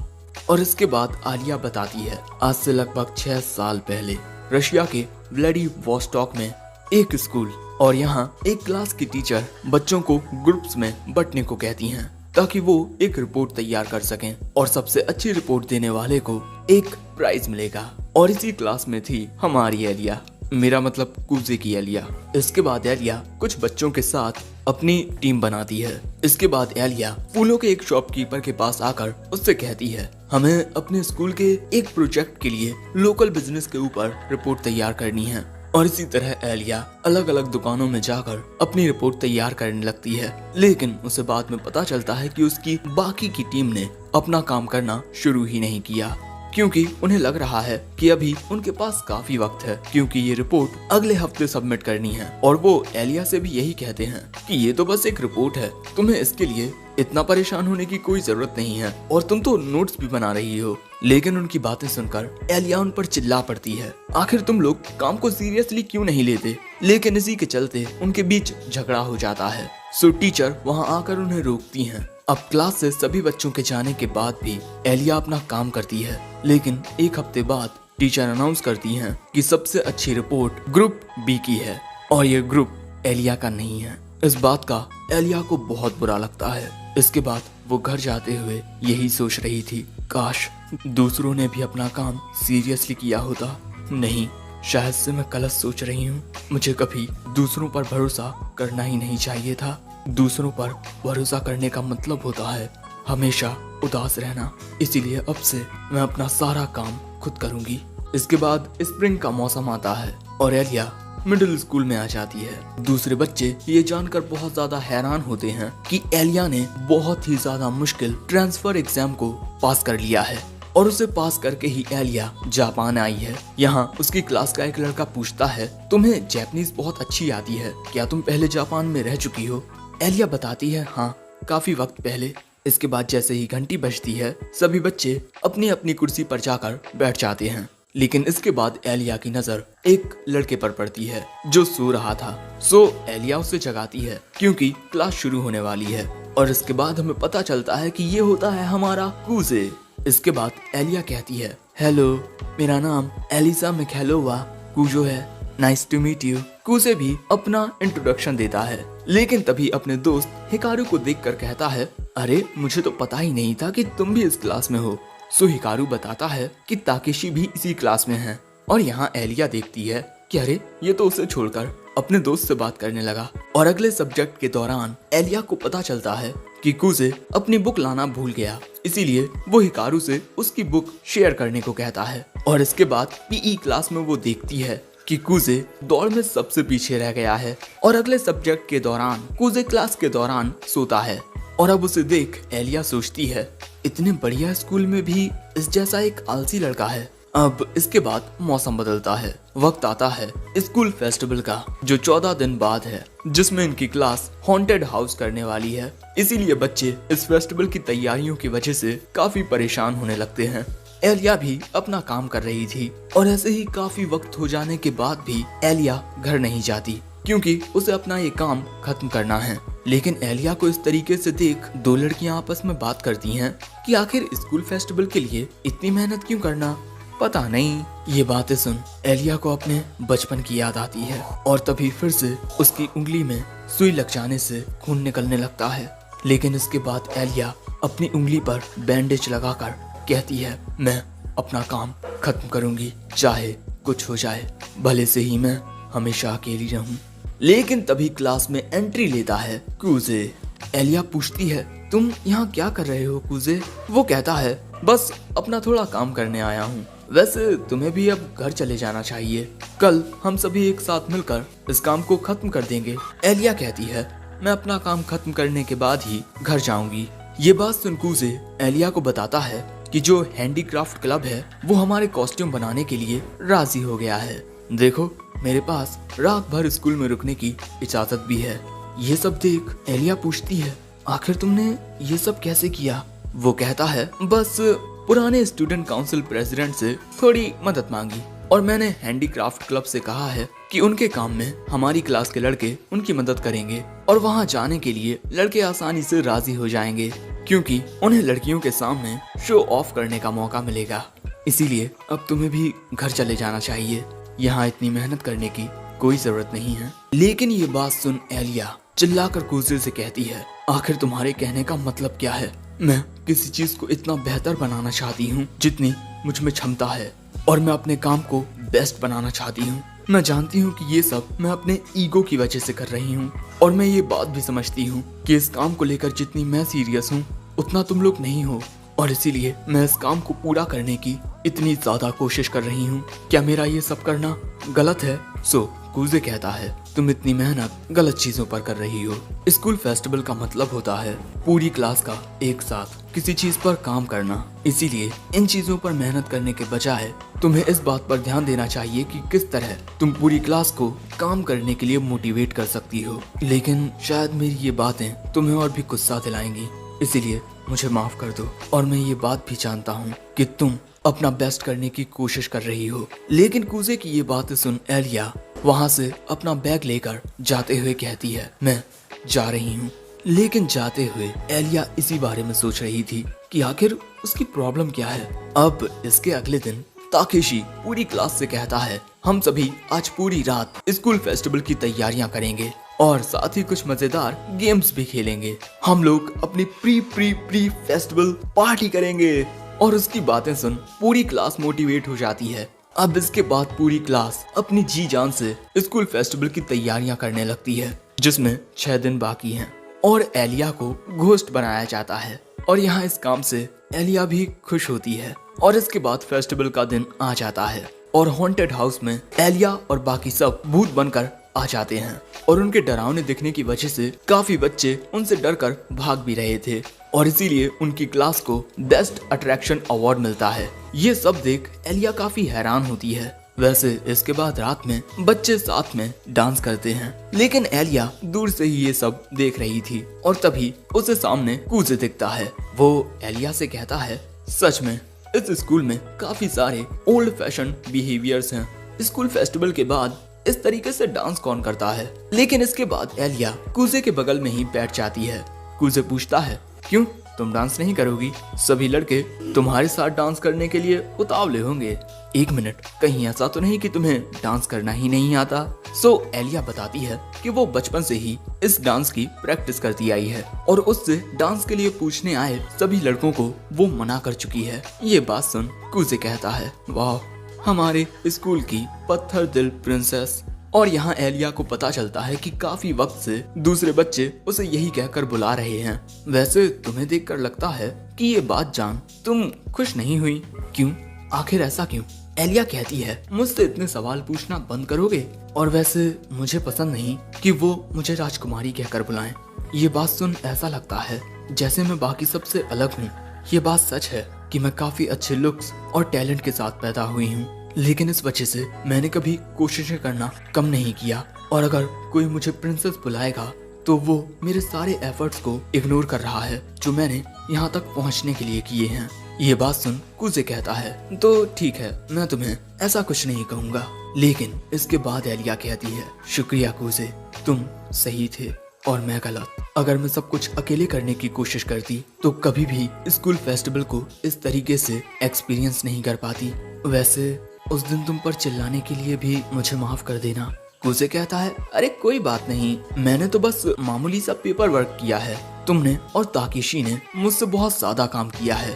और इसके बाद आलिया बताती है, आज से लगभग 6 साल पहले रशिया के व्लादिवोस्टॉक में एक स्कूल और यहाँ एक क्लास की टीचर बच्चों को ग्रुप्स में बंटने को कहती हैं, ताकि वो एक रिपोर्ट तैयार कर सकें, और सबसे अच्छी रिपोर्ट देने वाले को एक प्राइज मिलेगा। और इसी क्लास में थी हमारी एलिया। मेरा मतलब कूजे की एलिया। इसके बाद एलिया कुछ बच्चों के साथ अपनी टीम बनाती है। इसके बाद एलिया फूलों के एक शॉपकीपर के पास आकर उससे कहती है, हमें अपने स्कूल के एक प्रोजेक्ट के लिए लोकल बिजनेस के ऊपर रिपोर्ट तैयार करनी है। और इसी तरह एलिया अलग अलग दुकानों में जाकर अपनी रिपोर्ट तैयार करने लगती है। लेकिन उसे बाद में पता चलता है कि उसकी बाकी की टीम ने अपना काम करना शुरू ही नहीं किया, क्योंकि उन्हें लग रहा है कि अभी उनके पास काफी वक्त है, क्योंकि ये रिपोर्ट अगले हफ्ते सबमिट करनी है। और वो एलिया से भी यही कहते हैं कि ये तो बस एक रिपोर्ट है, तुम्हें इसके लिए इतना परेशान होने की कोई जरूरत नहीं है, और तुम तो नोट्स भी बना रही हो। लेकिन उनकी बातें सुनकर एलिया उन पर चिल्ला पड़ती है, आखिर तुम लोग काम को सीरियसली क्यों नहीं लेते। लेकिन इसी के चलते उनके बीच झगड़ा हो जाता है। सो टीचर वहाँ आकर उन्हें रोकती हैं। अब क्लास से सभी बच्चों के जाने के बाद भी एलिया अपना काम करती है। लेकिन एक हफ्ते बाद टीचर अनाउंस करती हैं कि सबसे अच्छी रिपोर्ट ग्रुप बी की है, और ये ग्रुप एलिया का नहीं है। इस बात का एलिया को बहुत बुरा लगता है। इसके बाद वो घर जाते हुए यही सोच रही थी, काश दूसरों ने भी अपना काम सीरियसली किया होता। नहीं, शायद से मैं गलत सोच रही हूँ। मुझे कभी दूसरों पर भरोसा करना ही नहीं चाहिए था। दूसरों पर भरोसा करने का मतलब होता है हमेशा उदास रहना। इसीलिए अब से मैं अपना सारा काम खुद करूंगी। इसके बाद स्प्रिंग का मौसम आता है और एलिया मिडिल स्कूल में आ जाती है। दूसरे बच्चे ये जानकर बहुत ज्यादा हैरान होते हैं कि एलिया ने बहुत ही ज्यादा मुश्किल ट्रांसफर एग्जाम को पास कर लिया है, और उसे पास करके ही एलिया जापान आई है। यहाँ उसकी क्लास का एक लड़का पूछता है, तुम्हें जापानीज बहुत अच्छी आती है, क्या तुम पहले जापान में रह चुकी हो। एलिया बताती है, हाँ, काफी वक्त पहले। इसके बाद जैसे ही घंटी बजती है, सभी बच्चे अपनी अपनी कुर्सी पर जाकर बैठ जाते हैं। लेकिन इसके बाद एलिया की नजर एक लड़के पर पड़ती है जो सो रहा था। सो एलिया उसे जगाती है क्योंकि क्लास शुरू होने वाली है। और इसके बाद हमें पता चलता है कि ये होता है हमारा कूजे। इसके बाद एलिया कहती है, हेलो, मेरा नाम एलिसा मिखैलोवा कूजो है, नाइस टू मीट यू। कूजे भी अपना इंट्रोडक्शन देता है, लेकिन तभी अपने दोस्त हिकारू को देखकर कहता है, अरे मुझे तो पता ही नहीं था कि तुम भी इस क्लास में हो। सो हिकारू बताता है कि ताकेशी भी इसी क्लास में है। और यहाँ एलिया देखती है कि अरे ये तो उसे छोड़कर अपने दोस्त से बात करने लगा। और अगले सब्जेक्ट के दौरान एलिया को पता चलता है कि कूजे अपनी बुक लाना भूल गया, इसीलिए वो हिकारू से उसकी बुक शेयर करने को कहता है। और इसके बाद पीई क्लास में वो देखती है कि कूजे दौड़ में सबसे पीछे रह गया है। और अगले सब्जेक्ट के दौरान कूजे क्लास के दौरान सोता है। और अब उसे देख एलिया सोचती है, इतने बढ़िया स्कूल में भी इस जैसा एक आलसी लड़का है। अब इसके बाद मौसम बदलता है। वक्त आता है स्कूल फेस्टिवल का, जो 14 दिन बाद है, जिसमें इनकी क्लास हॉन्टेड हाउस करने वाली है। इसीलिए बच्चे इस फेस्टिवल की तैयारियों की वजह से काफी परेशान होने लगते हैं। एलिया भी अपना काम कर रही थी, और ऐसे ही काफी वक्त हो जाने के बाद भी एलिया घर नहीं जाती, क्योंकि उसे अपना ये काम खत्म करना है। लेकिन एलिया को इस तरीके से देख दो लड़कियां आपस में बात करती हैं कि आखिर स्कूल फेस्टिवल के लिए इतनी मेहनत क्यों करना, पता नहीं। ये बातें सुन एलिया को अपने बचपन की याद आती है, और तभी फिर से उसकी उंगली में सुई लग जाने से खून निकलने लगता है। लेकिन इसके बाद एलिया अपनी उंगली पर बैंडेज लगाकर कहती है, मैं अपना काम खत्म करूंगी, चाहे कुछ हो जाए, भले से ही मैं हमेशा अकेली रहूं। लेकिन तभी क्लास में एंट्री लेता है कूजे। एलिया पूछती है, तुम यहाँ क्या कर रहे हो कूजे। वो कहता है, बस अपना थोड़ा काम करने आया हूँ। वैसे तुम्हें भी अब घर चले जाना चाहिए, कल हम सभी एक साथ मिलकर इस काम को खत्म कर देंगे। एलिया कहती है, मैं अपना काम खत्म करने के बाद ही घर जाऊंगी। ये बात सुन कूजे एलिया को बताता है कि जो हैंडीक्राफ्ट क्लब है वो हमारे कॉस्ट्यूम बनाने के लिए राजी हो गया है। देखो, मेरे पास रात भर स्कूल में रुकने की इजाजत भी है। ये सब देख एलिया पूछती है, आखिर तुमने ये सब कैसे किया। वो कहता है, बस पुराने स्टूडेंट काउंसिल प्रेसिडेंट से थोड़ी मदद मांगी, और मैंने हैंडीक्राफ्ट क्लब से कहा है कि उनके काम में हमारी क्लास के लड़के उनकी मदद करेंगे, और वहाँ जाने के लिए लड़के आसानी से राजी हो जाएंगे, क्योंकि उन्हें लड़कियों के सामने शो ऑफ करने का मौका मिलेगा। इसीलिए अब तुम्हें भी घर चले जाना चाहिए, यहाँ इतनी मेहनत करने की कोई जरूरत नहीं है। लेकिन ये बात सुन एलिया चिल्लाकर कूजे से कहती है, आखिर तुम्हारे कहने का मतलब क्या है। मैं किसी चीज को इतना बेहतर बनाना चाहती हूँ जितनी मुझ में क्षमता है, और मैं अपने काम को बेस्ट बनाना चाहती हूँ। मैं जानती हूँ कि ये सब मैं अपने ईगो की वजह से कर रही हूँ, और मैं ये बात भी समझती हूँ कि इस काम को लेकर जितनी मैं सीरियस हूँ उतना तुम लोग नहीं हो, और इसीलिए मैं इस काम को पूरा करने की इतनी ज्यादा कोशिश कर रही हूँ। क्या मेरा ये सब करना गलत है? कूजे कहता है, तुम इतनी मेहनत गलत चीजों पर कर रही हो। स्कूल फेस्टिवल का मतलब होता है पूरी क्लास का एक साथ किसी चीज पर काम करना, इसीलिए इन चीजों पर मेहनत करने के बजाय तुम्हें इस बात पर ध्यान देना चाहिए कि किस तरह तुम पूरी क्लास को काम करने के लिए मोटिवेट कर सकती हो। लेकिन शायद मेरी ये बातें तुम्हें और भी गुस्सा दिलाएंगी, इसीलिए मुझे माफ कर दो। और मैं ये बात भी जानता हूँ कि तुम अपना बेस्ट करने की कोशिश कर रही हो। लेकिन कूजे की ये बातें सुन एलिया वहाँ से अपना बैग लेकर जाते हुए कहती है, मैं जा रही हूँ। लेकिन जाते हुए एलिया इसी बारे में सोच रही थी कि आखिर उसकी प्रॉब्लम क्या है। अब इसके अगले दिन ताकेशी पूरी क्लास से कहता है, हम सभी आज पूरी रात स्कूल फेस्टिवल की तैयारियां करेंगे और साथ ही कुछ मजेदार गेम्स भी खेलेंगे। हम लोग अपनी प्री फेस्टिवल पार्टी करेंगे। और उसकी बातें सुन पूरी क्लास मोटिवेट हो जाती है। अब इसके बाद पूरी क्लास अपनी जी जान से स्कूल फेस्टिवल की तैयारियां करने लगती है, जिसमें 6 दिन बाकी हैं, और एलिया को घोस्ट बनाया जाता है। और यहाँ इस काम से एलिया भी खुश होती है। और इसके बाद फेस्टिवल का दिन आ जाता है और हॉन्टेड हाउस में एलिया और बाकी सब भूत बनकर आ जाते हैं, और उनके डरावने दिखने की वजह से काफी बच्चे उनसे डरकर भाग भी रहे थे, और इसीलिए उनकी क्लास को बेस्ट अट्रैक्शन अवार्ड मिलता है। ये सब देख एलिया काफी हैरान होती है। वैसे इसके बाद रात में बच्चे साथ में डांस करते हैं, लेकिन एलिया दूर से ही ये सब देख रही थी, और तभी उसे सामने कूजे दिखता है। वो एलिया से कहता है, सच में इस स्कूल में काफी सारे ओल्ड फैशन बिहेवियर्स हैं। स्कूल फेस्टिवल के बाद इस तरीके से डांस कौन करता है? लेकिन इसके बाद एलिया कूजे के बगल में ही बैठ जाती है। कूजे पूछता है, क्यों तुम डांस नहीं करोगी? सभी लड़के तुम्हारे साथ डांस करने के लिए उतावले होंगे। एक मिनट, कहीं ऐसा तो नहीं कि तुम्हें डांस करना ही नहीं आता? एलिया बताती है कि वो बचपन से ही इस डांस की प्रैक्टिस करती आई है, और उससे डांस के लिए पूछने आए सभी लड़कों को वो मना कर चुकी है। ये बात सुन कूजे कहता है, वाह, हमारे स्कूल की पत्थर दिल प्रिंसेस। और यहाँ एलिया को पता चलता है कि काफी वक्त से दूसरे बच्चे उसे यही कहकर बुला रहे हैं। वैसे तुम्हें देखकर लगता है कि ये बात जान तुम खुश नहीं हुई। क्यों? आखिर ऐसा क्यों? एलिया कहती है, मुझसे इतने सवाल पूछना बंद करोगे? और वैसे मुझे पसंद नहीं कि वो मुझे राजकुमारी कहकर बुलाएं। ये बात सुन ऐसा लगता है जैसे मैं बाकी सबसे अलग हूँ। ये बात सच है कि मैं काफी अच्छे लुक्स और टैलेंट के साथ पैदा हुई हूँ, लेकिन इस वजह से मैंने कभी कोशिशें करना कम नहीं किया, और अगर कोई मुझे प्रिंसेस बुलाएगा तो वो मेरे सारे एफर्ट्स को इग्नोर कर रहा है जो मैंने यहाँ तक पहुँचने के लिए किए हैं। ये बात सुन कूजे कहता है, तो ठीक है, मैं तुम्हें ऐसा कुछ नहीं कहूँगा। लेकिन इसके बाद एलिया कहती है, शुक्रिया कूजे, तुम सही थे और मैं गलत। अगर मैं सब कुछ अकेले करने की कोशिश करती तो कभी भी स्कूल फेस्टिवल को इस तरीके से एक्सपीरियंस नहीं कर पाती। वैसे उस दिन तुम पर चिल्लाने के लिए भी मुझे माफ कर देना। कूजे कहता है, अरे कोई बात नहीं, मैंने तो बस मामूली सा पेपर वर्क किया है। तुमने और ताकेशी ने मुझसे बहुत ज्यादा काम किया है।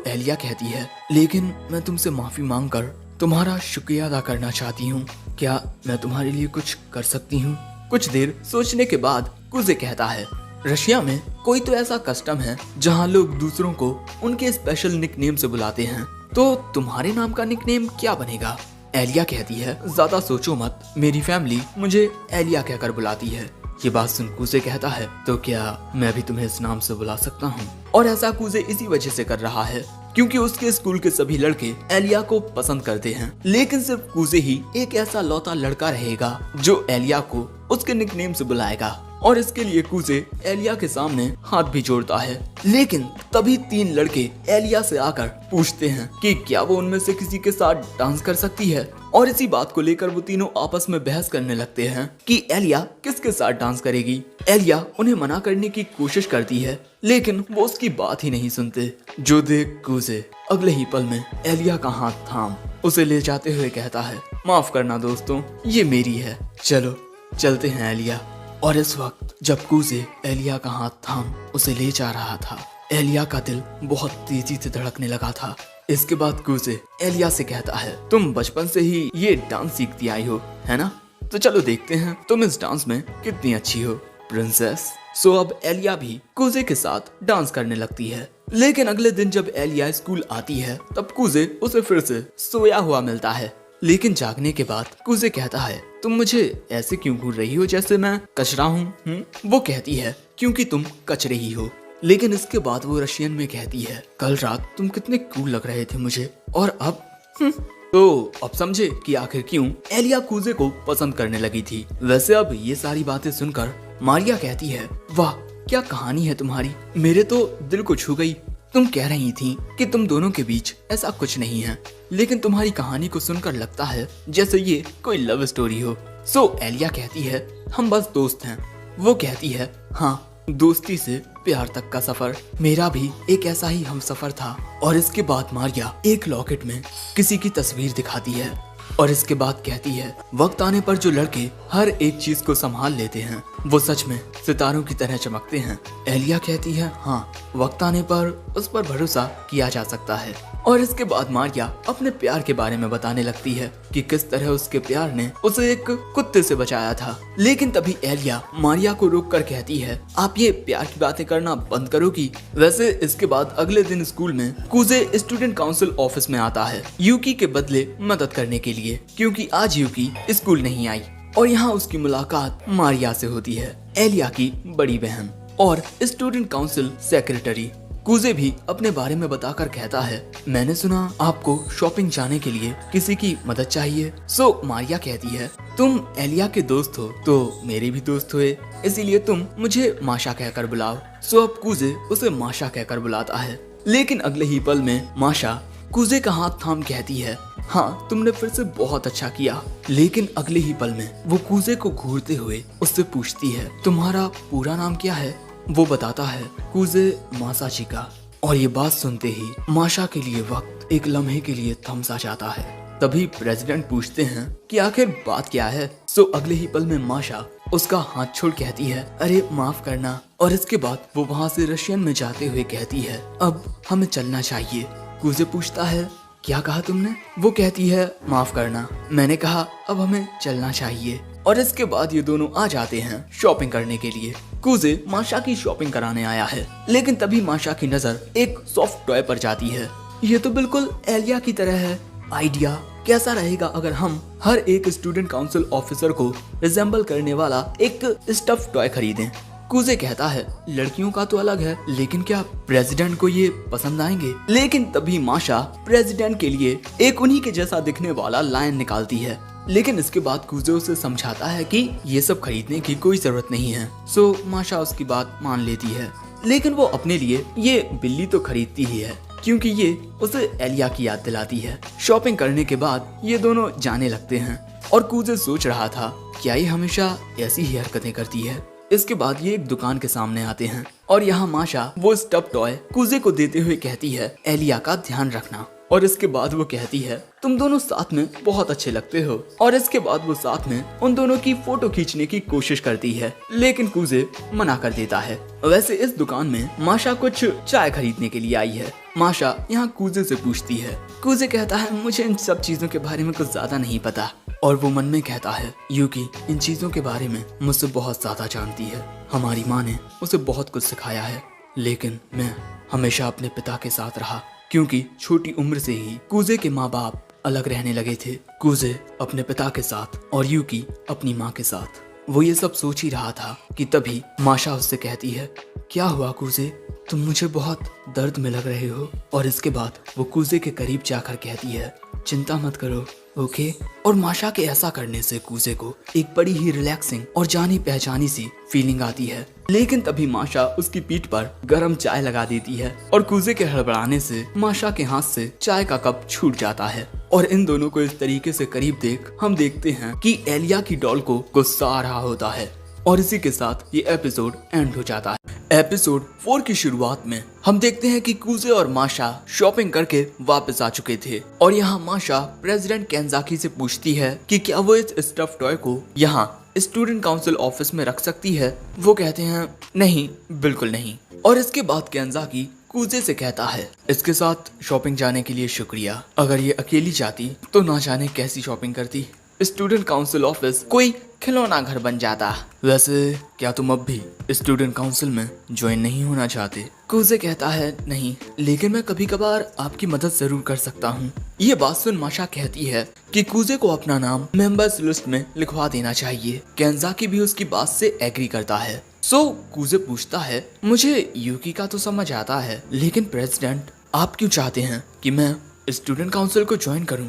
एलिया कहती है, लेकिन मैं तुमसे माफी मांगकर तुम्हारा शुक्रिया अदा करना चाहती हूँ। क्या मैं तुम्हारे लिए कुछ कर सकती हूँ? कुछ देर सोचने के बाद कूजे कहता है, रशिया में कोई तो ऐसा कस्टम है जहाँ लोग दूसरों को उनके स्पेशल निकनेम से बुलाते हैं, तो तुम्हारे नाम का निकनेम क्या बनेगा? एलिया कहती है, ज्यादा सोचो मत, मेरी फैमिली मुझे एलिया कहकर बुलाती है। ये बात सुन कूजे कहता है, तो क्या मैं भी तुम्हें इस नाम से बुला सकता हूँ? और ऐसा कूजे इसी वजह से कर रहा है क्योंकि उसके स्कूल के सभी लड़के एलिया को पसंद करते हैं, लेकिन सिर्फ कूजे ही एक ऐसा लौता लड़का रहेगा जो एलिया को उसके निकनेम से बुलाएगा। और इसके लिए कूजे एलिया के सामने हाथ भी जोड़ता है। लेकिन तभी 3 लड़के एलिया से आकर पूछते हैं कि क्या वो उनमें से किसी के साथ डांस कर सकती है, और इसी बात को लेकर वो तीनों आपस में बहस करने लगते हैं कि एलिया किसके साथ डांस करेगी। एलिया उन्हें मना करने की कोशिश करती है, लेकिन वो उसकी बात ही नहीं सुनते। जो देख कूजे अगले ही पल में एलिया का हाथ थाम उसे ले जाते हुए कहता है, माफ करना दोस्तों, ये मेरी है, चलो चलते हैं एलिया। और इस वक्त जब कूजे एलिया का हाथ थाम उसे ले जा रहा था, एलिया का दिल बहुत तेजी से धड़कने लगा था। इसके बाद कूजे एलिया से कहता है, तुम बचपन से ही ये डांस सीखती आई हो, है ना? तो चलो देखते हैं तुम इस डांस में कितनी अच्छी हो, प्रिंसेस। सो अब एलिया भी कूजे के साथ डांस करने लगती है। लेकिन अगले दिन जब एलिया स्कूल आती है तब कूजे उसे फिर से सोया हुआ मिलता है। लेकिन जागने के बाद कूजे कहता है, तुम मुझे ऐसे क्यों घूर रही हो जैसे मैं कचरा हूँ? वो कहती है, क्योंकि तुम कचरे ही हो। लेकिन इसके बाद वो रशियन में कहती है, कल रात तुम कितने कूल लग रहे थे मुझे, और अब तो अब समझे कि आखिर क्यों एलिया कूजे को पसंद करने लगी थी। वैसे अब ये सारी बातें सुनकर मारिया कहती है, वाह क्या कहानी है तुम्हारी, मेरे तो दिल को छू गई। तुम कह रही थी कि तुम दोनों के बीच ऐसा कुछ नहीं है, लेकिन तुम्हारी कहानी को सुनकर लगता है जैसे ये कोई लव स्टोरी हो। सो एलिया कहती है, हम बस दोस्त हैं। वो कहती है, हाँ, दोस्ती से प्यार तक का सफर, मेरा भी एक ऐसा ही हम सफर था। और इसके बाद मारिया एक लॉकेट में किसी की तस्वीर दिखाती है और इसके बाद कहती है, वक्त आने पर जो लड़के हर एक चीज को संभाल लेते हैं वो सच में सितारों की तरह चमकते हैं। एलिया कहती है, हाँ, वक्त आने पर उस पर भरोसा किया जा सकता है। और इसके बाद मारिया अपने प्यार के बारे में बताने लगती है कि किस तरह उसके प्यार ने उसे एक कुत्ते से बचाया था। लेकिन तभी एलिया मारिया को रोक कर कहती है, आप ये प्यार की बातें करना बंद करोगी? वैसे इसके बाद अगले दिन स्कूल में कूजे स्टूडेंट काउंसिल ऑफिस में आता है यूकी के बदले मदद करने के लिए, क्योंकि आज यूकी स्कूल नहीं आई। और यहाँ उसकी मुलाकात मारिया से होती है, एलिया की बड़ी बहन और स्टूडेंट काउंसिल सेक्रेटरी। कूजे भी अपने बारे में बताकर कहता है, मैंने सुना आपको शॉपिंग जाने के लिए किसी की मदद चाहिए। सो मारिया कहती है, तुम एलिया के दोस्त हो तो मेरे भी दोस्त हुए, इसीलिए तुम मुझे माशा कहकर बुलाओ। सो अब कूजे उसे माशा कहकर बुलाता है। लेकिन अगले ही पल में माशा कूजे का हाथ थाम कहती है, हाँ, तुमने फिर से बहुत अच्छा किया। लेकिन अगले ही पल में वो कूजे को घूरते हुए उससे पूछती है, तुम्हारा पूरा नाम क्या है? वो बताता है, कूजे मासाचिका। और ये बात सुनते ही माशा के लिए वक्त एक लम्हे के लिए थम सा जाता है। तभी प्रेसिडेंट पूछते हैं कि आखिर बात क्या है। सो अगले ही पल में माशा उसका हाथ छोड़ कहती है, अरे माफ करना। और इसके बाद वो वहाँ से रशियन में जाते हुए कहती है, अब हमें चलना चाहिए। कूजे पूछता है, क्या कहा तुमने? वो कहती है, माफ करना, मैंने कहा अब हमें चलना चाहिए। और इसके बाद ये दोनों आ जाते हैं शॉपिंग करने के लिए। कूजे माशा की शॉपिंग कराने आया है, लेकिन तभी माशा की नजर एक सॉफ्ट टॉय पर जाती है। ये तो बिल्कुल एलिया की तरह है। आइडिया कैसा रहेगा अगर हम हर एक स्टूडेंट काउंसिल ऑफिसर को रिजेंबल करने वाला एक स्टफ टॉय खरीदें। कूजे कहता है, लड़कियों का तो अलग है, लेकिन क्या प्रेसिडेंट को ये पसंद आएंगे? लेकिन तभी माशा प्रेसिडेंट के लिए एक उन्हीं के जैसा दिखने वाला लायन निकालती है। लेकिन इसके बाद कूजे उसे समझाता है कि ये सब खरीदने की कोई जरूरत नहीं है। सो माशा उसकी बात मान लेती है, लेकिन वो अपने लिए ये बिल्ली तो खरीदती ही है, क्योंकि ये उसे एलिया की याद दिलाती है। शॉपिंग करने के बाद ये दोनों जाने लगते हैं और कूजे सोच रहा था, क्या ये हमेशा ऐसी ही हरकतें करती है? इसके बाद ये एक दुकान के सामने आते हैं और यहाँ माशा वो स्टफ टॉय कूजे को देते हुए कहती है, एलिया का ध्यान रखना। और इसके बाद वो कहती है, तुम दोनों साथ में बहुत अच्छे लगते हो। और इसके बाद वो साथ में उन दोनों की फोटो खींचने की कोशिश करती है, लेकिन कूजे मना कर देता है। वैसे इस दुकान में माशा कुछ चाय खरीदने के लिए आई है। माशा यहाँ कूजे से पूछती है। कूजे कहता है, मुझे इन सब चीजों के बारे में कुछ ज्यादा नहीं पता। और वो मन में कहता है, यूकी इन चीजों के बारे में मुझसे बहुत ज्यादा जानती है। हमारी माँ ने उसे बहुत कुछ सिखाया है, लेकिन मैं हमेशा अपने पिता के साथ रहा, क्योंकि छोटी उम्र से ही कूजे के माँ बाप अलग रहने लगे थे। कूजे अपने पिता के साथ और यूकी अपनी माँ के साथ। वो ये सब सोच ही रहा था कि तभी माशा उससे कहती है, क्या हुआ कूजे, तुम मुझे बहुत दर्द में लग रहे हो। और इसके बाद वो कूजे के करीब जाकर कहती है, चिंता मत करो, ओके। और माशा के ऐसा करने से कूजे को एक बड़ी ही रिलैक्सिंग और जानी पहचानी सी फीलिंग आती है। लेकिन तभी माशा उसकी पीठ पर गरम चाय लगा देती है और कूजे के हड़बड़ाने से माशा के हाथ से चाय का कप छूट जाता है। और इन दोनों को इस तरीके से करीब देख हम देखते हैं कि एलिया की डॉल को गुस्सा आ रहा होता है। और इसी के साथ ये एपिसोड एंड हो जाता है। एपिसोड 4 की शुरुआत में हम देखते हैं कि कूजे और माशा शॉपिंग करके वापस आ चुके थे। और यहाँ माशा प्रेसिडेंट केंजाकी से पूछती है कि क्या वो इस स्टफ टॉय को यहाँ स्टूडेंट काउंसिल ऑफिस में रख सकती है। वो कहते हैं, नहीं, बिल्कुल नहीं। और इसके बाद केंजाकी कूजे से कहता है, इसके साथ शॉपिंग जाने के लिए शुक्रिया। अगर ये अकेली जाती तो ना जाने कैसी शॉपिंग करती। स्टूडेंट काउंसिल ऑफिस कोई खिलौना घर बन जाता। वैसे क्या तुम अब भी स्टूडेंट काउंसिल में ज्वाइन नहीं होना चाहते? कूजे कहता है, नहीं, लेकिन मैं कभी कभार आपकी मदद जरूर कर सकता हूँ। ये बात सुन माशा कहती है कि कूजे को अपना नाम मेंबर्स लिस्ट में लिखवा देना चाहिए। केंजाकी भी उसकी बात से एग्री करता है। कूजे पूछता है, मुझे यूकी का तो समझ आता है, लेकिन प्रेसिडेंट आप क्यों चाहते हैं कि मैं स्टूडेंट काउंसिल को ज्वाइन करूं?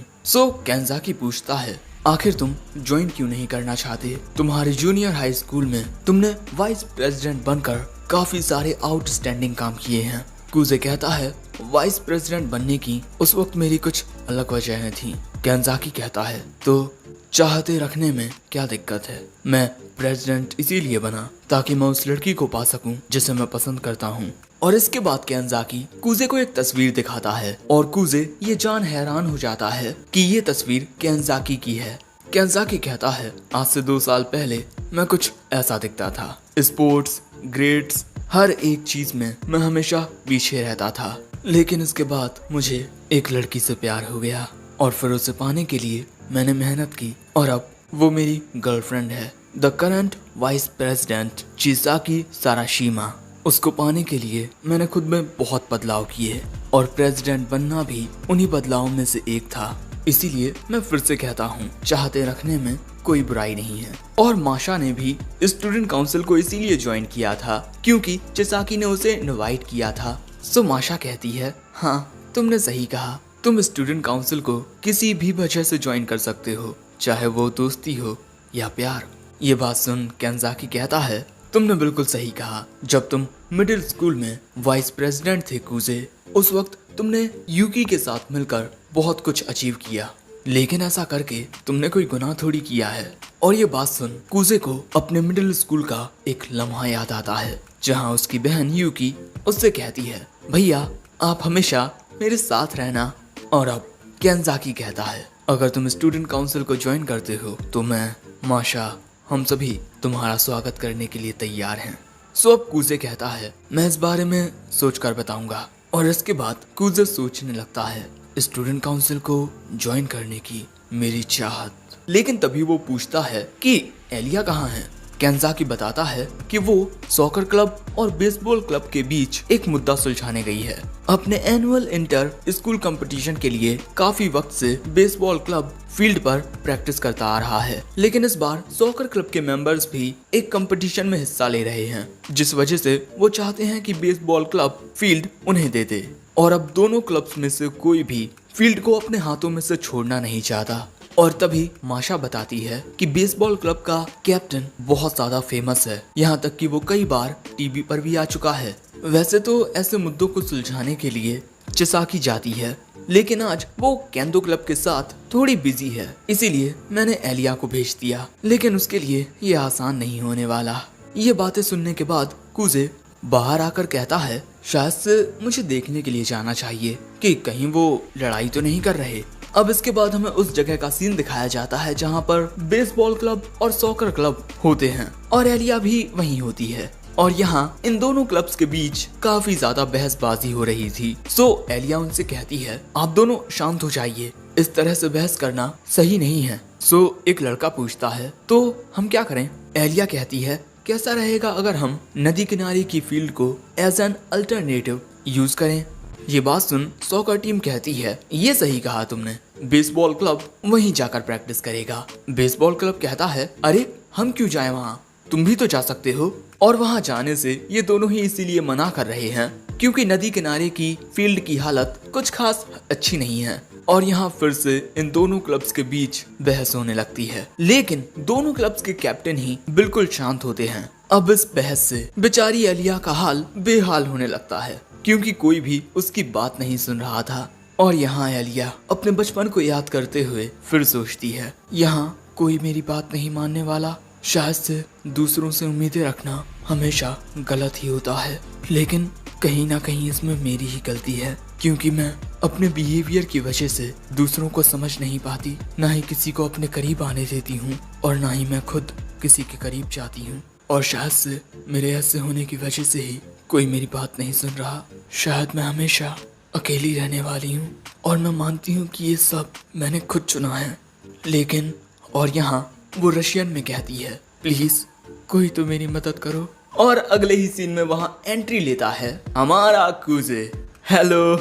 केंजाकी पूछता है, आखिर तुम ज्वाइन क्यों नहीं करना चाहते? तुम्हारे जूनियर हाई स्कूल में तुमने वाइस प्रेसिडेंट बनकर काफी सारे आउटस्टैंडिंग काम किए हैं। कूजे कहता है, वाइस प्रेसिडेंट बनने की उस वक्त मेरी कुछ अलग वजहें थी। केंजाकी कहता है, तो चाहते रखने में क्या दिक्कत है? मैं प्रेसिडेंट इसीलिए बना ताकि मैं उस लड़की को पा सकूं जिसे मैं पसंद करता हूं। और इसके बाद केंजाकी कूजे को एक तस्वीर दिखाता है और कूजे ये जान हैरान हो जाता है कि ये तस्वीर केंजाकी की है। केंजाकी कहता है, आज से 2 साल पहले मैं कुछ ऐसा दिखता था। स्पोर्ट्स, ग्रेड्स, हर एक चीज में मैं हमेशा पीछे रहता था, लेकिन इसके बाद मुझे एक लड़की से प्यार हो गया और फिर उसे पाने के लिए मैंने मेहनत की और अब वो मेरी गर्लफ्रेंड है। The current vice president Chisaki Sarashima. उसको पाने के लिए मैंने खुद में बहुत बदलाव किए और प्रेसिडेंट बनना भी उन्हीं बदलावों में से एक था। इसीलिए मैं फिर से कहता हूँ, चाहते रखने में कोई बुराई नहीं है। और माशा ने भी स्टूडेंट काउंसिल को इसीलिए ज्वाइन किया था क्योंकि चिसाकी ने उसे इनवाइट किया था। माशा कहती है, हाँ तुमने सही कहा, तुम स्टूडेंट काउंसिल को किसी भी वजह से ज्वाइन कर सकते हो, चाहे वो दोस्ती हो या प्यार। ये बात सुन केंजाकी कहता है, तुमने बिल्कुल सही कहा। जब तुम मिडिल स्कूल में वाइस प्रेसिडेंट थे कूजे, उस वक्त तुमने यूकी के साथ मिलकर बहुत कुछ अचीव किया, लेकिन ऐसा करके तुमने कोई गुनाह थोड़ी किया है। और ये बात सुन कूजे को अपने मिडिल स्कूल का एक लम्हा याद आता है जहाँ उसकी बहन यूकी उससे कहती है, भैया आप हमेशा मेरे साथ रहना। और अब केंजाकी कहता है, अगर तुम स्टूडेंट काउंसिल को ज्वाइन करते हो तो मैं, माशा, हम सभी तुम्हारा स्वागत करने के लिए तैयार हैं। अब कूजे कहता है, मैं इस बारे में सोचकर बताऊंगा। और इसके बाद कूजे सोचने लगता है स्टूडेंट काउंसिल को ज्वाइन करने की मेरी चाहत। लेकिन तभी वो पूछता है कि एलिया कहाँ है? केंजाकी बताता है कि वो सॉकर क्लब और बेसबॉल क्लब के बीच एक मुद्दा सुलझाने गई है। अपने एनुअल इंटर स्कूल कंपटीशन के लिए काफी वक्त से बेसबॉल क्लब फील्ड पर प्रैक्टिस करता आ रहा है, लेकिन इस बार सॉकर क्लब के मेंबर्स भी एक कंपटीशन में हिस्सा ले रहे हैं, जिस वजह से वो चाहते हैं कि बेसबॉल क्लब फील्ड उन्हें दे दे। और अब दोनों क्लब्स में से कोई भी फील्ड को अपने हाथों में से छोड़ना नहीं चाहता। और तभी माशा बताती है कि बेसबॉल क्लब का कैप्टन बहुत ज्यादा फेमस है, यहाँ तक कि वो कई बार टीवी पर भी आ चुका है। वैसे तो ऐसे मुद्दों को सुलझाने के लिए चिसाकी जाती है, लेकिन आज वो केंदो क्लब के साथ थोड़ी बिजी है, इसीलिए मैंने एलिया को भेज दिया, लेकिन उसके लिए ये आसान नहीं होने वाला। ये बातें सुनने के बाद कूजे बाहर आकर कहता है, शायद से मुझे देखने के लिए जाना चाहिए कि कहीं वो लड़ाई तो नहीं कर रहे। अब इसके बाद हमें उस जगह का सीन दिखाया जाता है जहाँ पर बेसबॉल क्लब और सॉकर क्लब होते हैं और एलिया भी वहीं होती है। और यहाँ इन दोनों क्लब्स के बीच काफी ज्यादा बहसबाजी हो रही थी। एलिया उनसे कहती है, आप दोनों शांत हो जाइए, इस तरह से बहस करना सही नहीं है। एक लड़का पूछता है, तो हम क्या करें? एलिया कहती है, कैसा रहेगा अगर हम नदी किनारे की फील्ड को एज एन अल्टरनेटिव यूज करें? ये बात सुन सॉकर टीम कहती है, ये सही कहा तुमने, बेसबॉल क्लब वहीं जाकर प्रैक्टिस करेगा। बेसबॉल क्लब कहता है, अरे हम क्यों जाएं वहाँ, तुम भी तो जा सकते हो। और वहाँ जाने से ये दोनों ही इसीलिए मना कर रहे हैं क्योंकि नदी किनारे की फील्ड की हालत कुछ खास अच्छी नहीं है। और यहाँ फिर से इन दोनों क्लब्स के बीच बहस होने लगती है, लेकिन दोनों क्लब्स के कैप्टन ही बिल्कुल शांत होते हैं। अब इस बहस से बेचारी एलिया का हाल बेहाल होने लगता है क्योंकि कोई भी उसकी बात नहीं सुन रहा था। और यहाँ एलिया अपने बचपन को याद करते हुए फिर सोचती है, यहाँ कोई मेरी बात नहीं मानने वाला। शायद से दूसरों से उम्मीदें रखना हमेशा गलत ही होता है, लेकिन कहीं ना कहीं इसमें मेरी ही गलती है क्योंकि मैं अपने बिहेवियर की वजह से दूसरों को समझ नहीं पाती, ना ही किसी को अपने करीब आने देती हूँ और ना ही मैं खुद किसी के करीब जाती हूँ। और शायद से मेरे ऐसे होने की वजह से ही कोई मेरी बात नहीं सुन रहा। शायद मैं हमेशा अकेली रहने वाली हूँ और मैं मानती हूँ कि ये सब मैंने खुद चुना है, लेकिन और यहाँ वो रशियन में कहती है, प्लीज कोई तो मेरी मदद करो। और अगले ही सीन में वहाँ एंट्री लेता है हमारा कूजे। हेलो,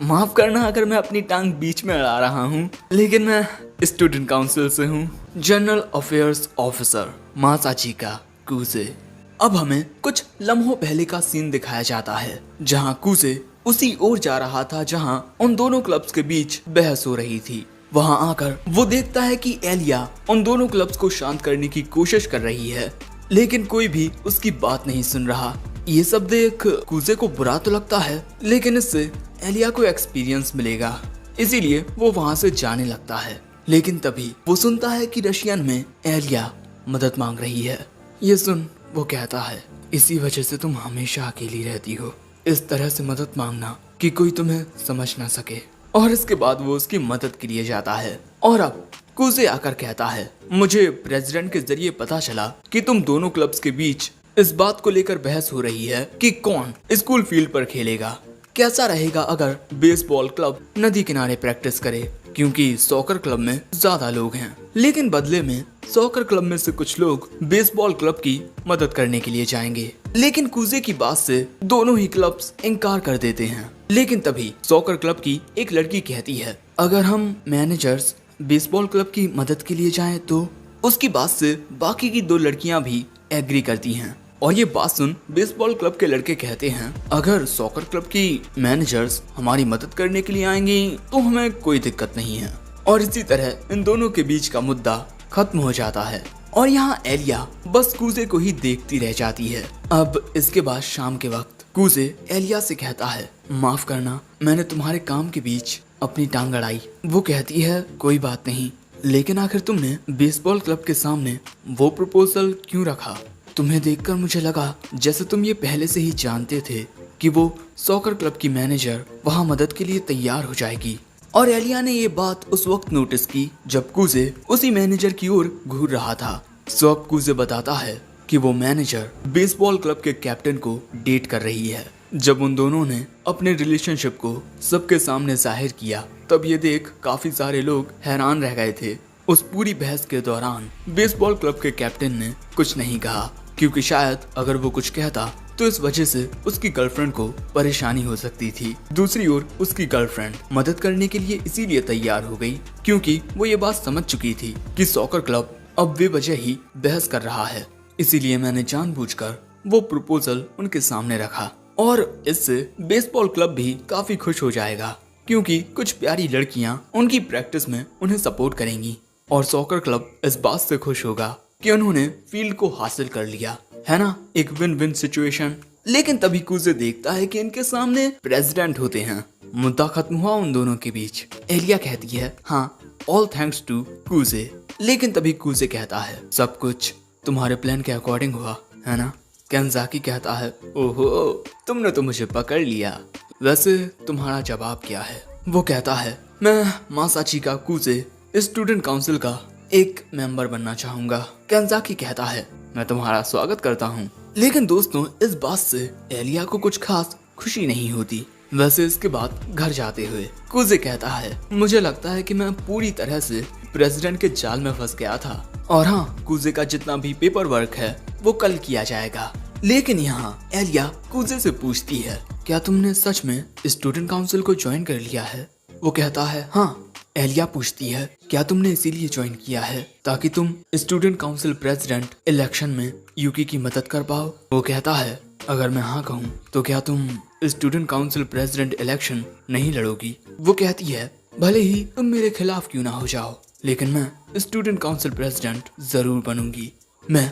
माफ करना अगर मैं अपनी टांग बीच में अड़ा रहा हूँ, लेकिन मैं स्टूडेंट काउंसिल से हूँ, जनरल अफेयर्स ऑफिसर मासाचिका कूजे। अब हमें कुछ लम्हों पहले का सीन दिखाया जाता है जहाँ कूजे उसी ओर जा रहा था जहाँ उन दोनों क्लब्स के बीच बहस हो रही थी। वहाँ आकर वो देखता है कि एलिया उन दोनों क्लब्स को शांत करने की कोशिश कर रही है, लेकिन कोई भी उसकी बात नहीं सुन रहा। ये सब देख कूजे को बुरा तो लगता है, लेकिन इससे एलिया को एक्सपीरियंस मिलेगा, इसीलिए वो वहाँ से जाने लगता है। लेकिन तभी वो सुनता है कि रशियन में एलिया मदद मांग रही है। ये सुन वो कहता है, इसी वजह से तुम हमेशा अकेली रहती हो, इस तरह से मदद मांगना कि कोई तुम्हें समझ ना सके। और इसके बाद वो उसकी मदद के लिए जाता है। और अब कूजे आकर कहता है, मुझे प्रेसिडेंट के जरिए पता चला कि तुम दोनों क्लब्स के बीच इस बात को लेकर बहस हो रही है कि कौन स्कूल फील्ड पर खेलेगा। कैसा रहेगा अगर बेसबॉल क्लब नदी किनारे प्रैक्टिस करे, क्योंकि सॉकर क्लब में ज्यादा लोग हैं, लेकिन बदले में सॉकर क्लब में से कुछ लोग बेसबॉल क्लब की मदद करने के लिए जाएंगे। लेकिन कूजे की बात से दोनों ही क्लब्स इनकार कर देते हैं। लेकिन तभी सॉकर क्लब की एक लड़की कहती है, अगर हम मैनेजर्स बेसबॉल क्लब की मदद के लिए जाएं तो उसकी बात से बाकी की दो लड़कियां भी एग्री करती हैं। और ये बात सुन बेसबॉल क्लब के लड़के कहते हैं, अगर सॉकर क्लब की मैनेजर्स हमारी मदद करने के लिए आएंगी तो हमें कोई दिक्कत नहीं है। और इसी तरह इन दोनों के बीच का मुद्दा खत्म हो जाता है। और यहाँ एलिया बस कूजे को ही देखती रह जाती है। अब इसके बाद शाम के वक्त कूजे एलिया से कहता है, माफ करना मैंने तुम्हारे काम के बीच अपनी टांग अड़ाई। वो कहती है, कोई बात नहीं, लेकिन आखिर तुमने बेसबॉल क्लब के सामने वो प्रपोजल क्यों रखा? तुम्हें देखकर मुझे लगा जैसे तुम ये पहले से ही जानते थे कि वो सॉकर क्लब की मैनेजर वहाँ मदद के लिए तैयार हो जाएगी। और एलिया ने ये बात उस वक्त नोटिस की जब कूजे उसी मैनेजर की ओर घूर रहा था। सो अब कूजे बताता है कि वो मैनेजर बेसबॉल क्लब के कैप्टन को डेट कर रही है। जब उन दोनों ने अपने रिलेशनशिप को सबके सामने जाहिर किया, तब ये देख काफी सारे लोग हैरान रह गए थे। उस पूरी बहस के दौरान बेसबॉल क्लब के कैप्टन ने कुछ नहीं कहा, क्योंकि शायद अगर वो कुछ कहता तो इस वजह से उसकी गर्लफ्रेंड को परेशानी हो सकती थी। दूसरी ओर उसकी गर्लफ्रेंड मदद करने के लिए इसीलिए तैयार हो गई क्योंकि वो ये बात समझ चुकी थी कि सॉकर क्लब अब बेवजह ही बहस कर रहा है, इसीलिए मैंने जानबूझकर वो प्रपोजल उनके सामने रखा। और इससे बेसबॉल क्लब भी काफी खुश हो जाएगा क्योंकि कुछ प्यारी लड़कियां उनकी प्रैक्टिस में उन्हें सपोर्ट करेंगी। और सॉकर क्लब इस बात से खुश होगा कि उन्होंने फील्ड को हासिल कर लिया, है ना, एक विन विन सिचुएशन। लेकिन तभी कूजे देखता है कि इनके सामने प्रेसिडेंट होते हैं। मुद्दा खत्म हुआ उन दोनों के बीच। एलिया कहती है, हाँ, ऑल थैंक्स टू कूजे। लेकिन तभी कूजे कहता है, सब कुछ तुम्हारे प्लान के अकॉर्डिंग हुआ, है ना? केंजाकी कहता है, ओहो, तुमने तो मुझे पकड़ लिया। वैसे तुम्हारा जवाब क्या है? वो कहता है, मैं मासाचिका कूजे स्टूडेंट काउंसिल का एक मेंबर बनना चाहूंगा। केंजाकी कहता है, मैं तुम्हारा स्वागत करता हूँ। लेकिन दोस्तों, इस बात से एलिया को कुछ खास खुशी नहीं होती। वैसे इसके बाद घर जाते हुए कूजे कहता है, मुझे लगता है कि मैं पूरी तरह से प्रेसिडेंट के जाल में फंस गया था। और हाँ, कूजे का जितना भी पेपर वर्क है वो कल किया जाएगा। लेकिन यहाँ एलिया कूजे से पूछती है, क्या तुमने सच में स्टूडेंट काउंसिल को ज्वाइन कर लिया है? वो कहता है, हाँ। एलिया पूछती है, क्या तुमने इसीलिए ज्वाइन किया है ताकि तुम स्टूडेंट काउंसिल प्रेसिडेंट इलेक्शन में यूकी की मदद कर पाओ? वो कहता है, अगर मैं हाँ कहूँ तो क्या तुम स्टूडेंट काउंसिल प्रेसिडेंट इलेक्शन नहीं लड़ोगी? वो कहती है, भले ही तुम मेरे खिलाफ क्यों ना हो जाओ, लेकिन मैं स्टूडेंट काउंसिल प्रेसिडेंट जरूर बनूंगी। मैं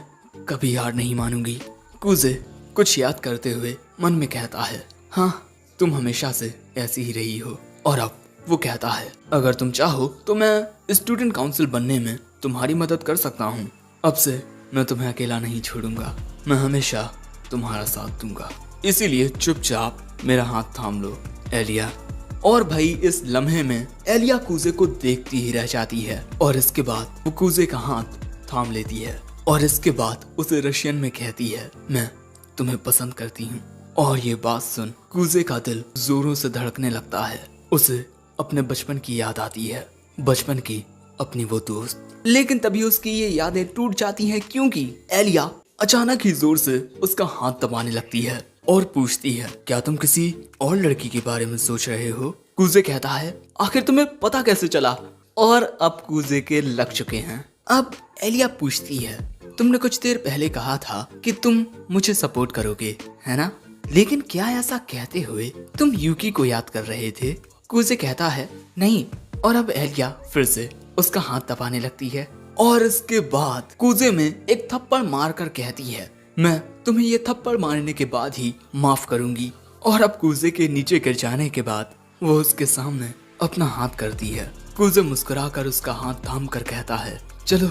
कभी हार नहीं मानूंगी। कूजे कुछ याद करते हुए मन में कहता है, हाँ, तुम हमेशा से ऐसी ही रही हो। और अब वो कहता है, अगर तुम चाहो तो मैं स्टूडेंट काउंसिल बनने में तुम्हारी मदद कर सकता हूँ। अब से मैं तुम्हें अकेला नहीं छोड़ूंगा, मैं हमेशा तुम्हारा साथ दूंगा। इसीलिए चुपचाप मेरा हाथ थाम लो, एलिया। और भाई इस लम्हे में एलिया कूजे को देखती ही रह जाती है। और इसके बाद वो कूजे का हाथ थाम लेती है और इसके बाद उसे रशियन में कहती है, मैं तुम्हें पसंद करती हूँ। और ये बात सुन कूजे का दिल जोरों से धड़कने लगता है। उसे अपने बचपन की याद आती है, बचपन की अपनी वो दोस्त। लेकिन तभी उसकी ये यादें टूट जाती हैं क्योंकि एलिया अचानक ही जोर से उसका हाथ दबाने लगती है और पूछती है, क्या तुम किसी और लड़की के बारे में सोच रहे हो? कूजे कहता है, आखिर तुम्हें पता कैसे चला? और अब कूजे के लग चुके हैं। अब एलिया पूछती है, तुमने कुछ देर पहले कहा था कि तुम मुझे सपोर्ट करोगे, है ना? लेकिन क्या ऐसा कहते हुए तुम यूकी को याद कर रहे थे? कूजे कहता है, नहीं। और अब एलिया फिर से उसका हाथ दबाने लगती है और इसके बाद कूजे में एक थप्पड़ मारकर कहती है, मैं तुम्हें ये थप्पड़ मारने के बाद ही माफ करूंगी। और अब कूजे के नीचे गिर जाने के बाद वो उसके सामने अपना हाथ करती है। कूजे मुस्कुराकर उसका हाथ थाम कर कहता है, चलो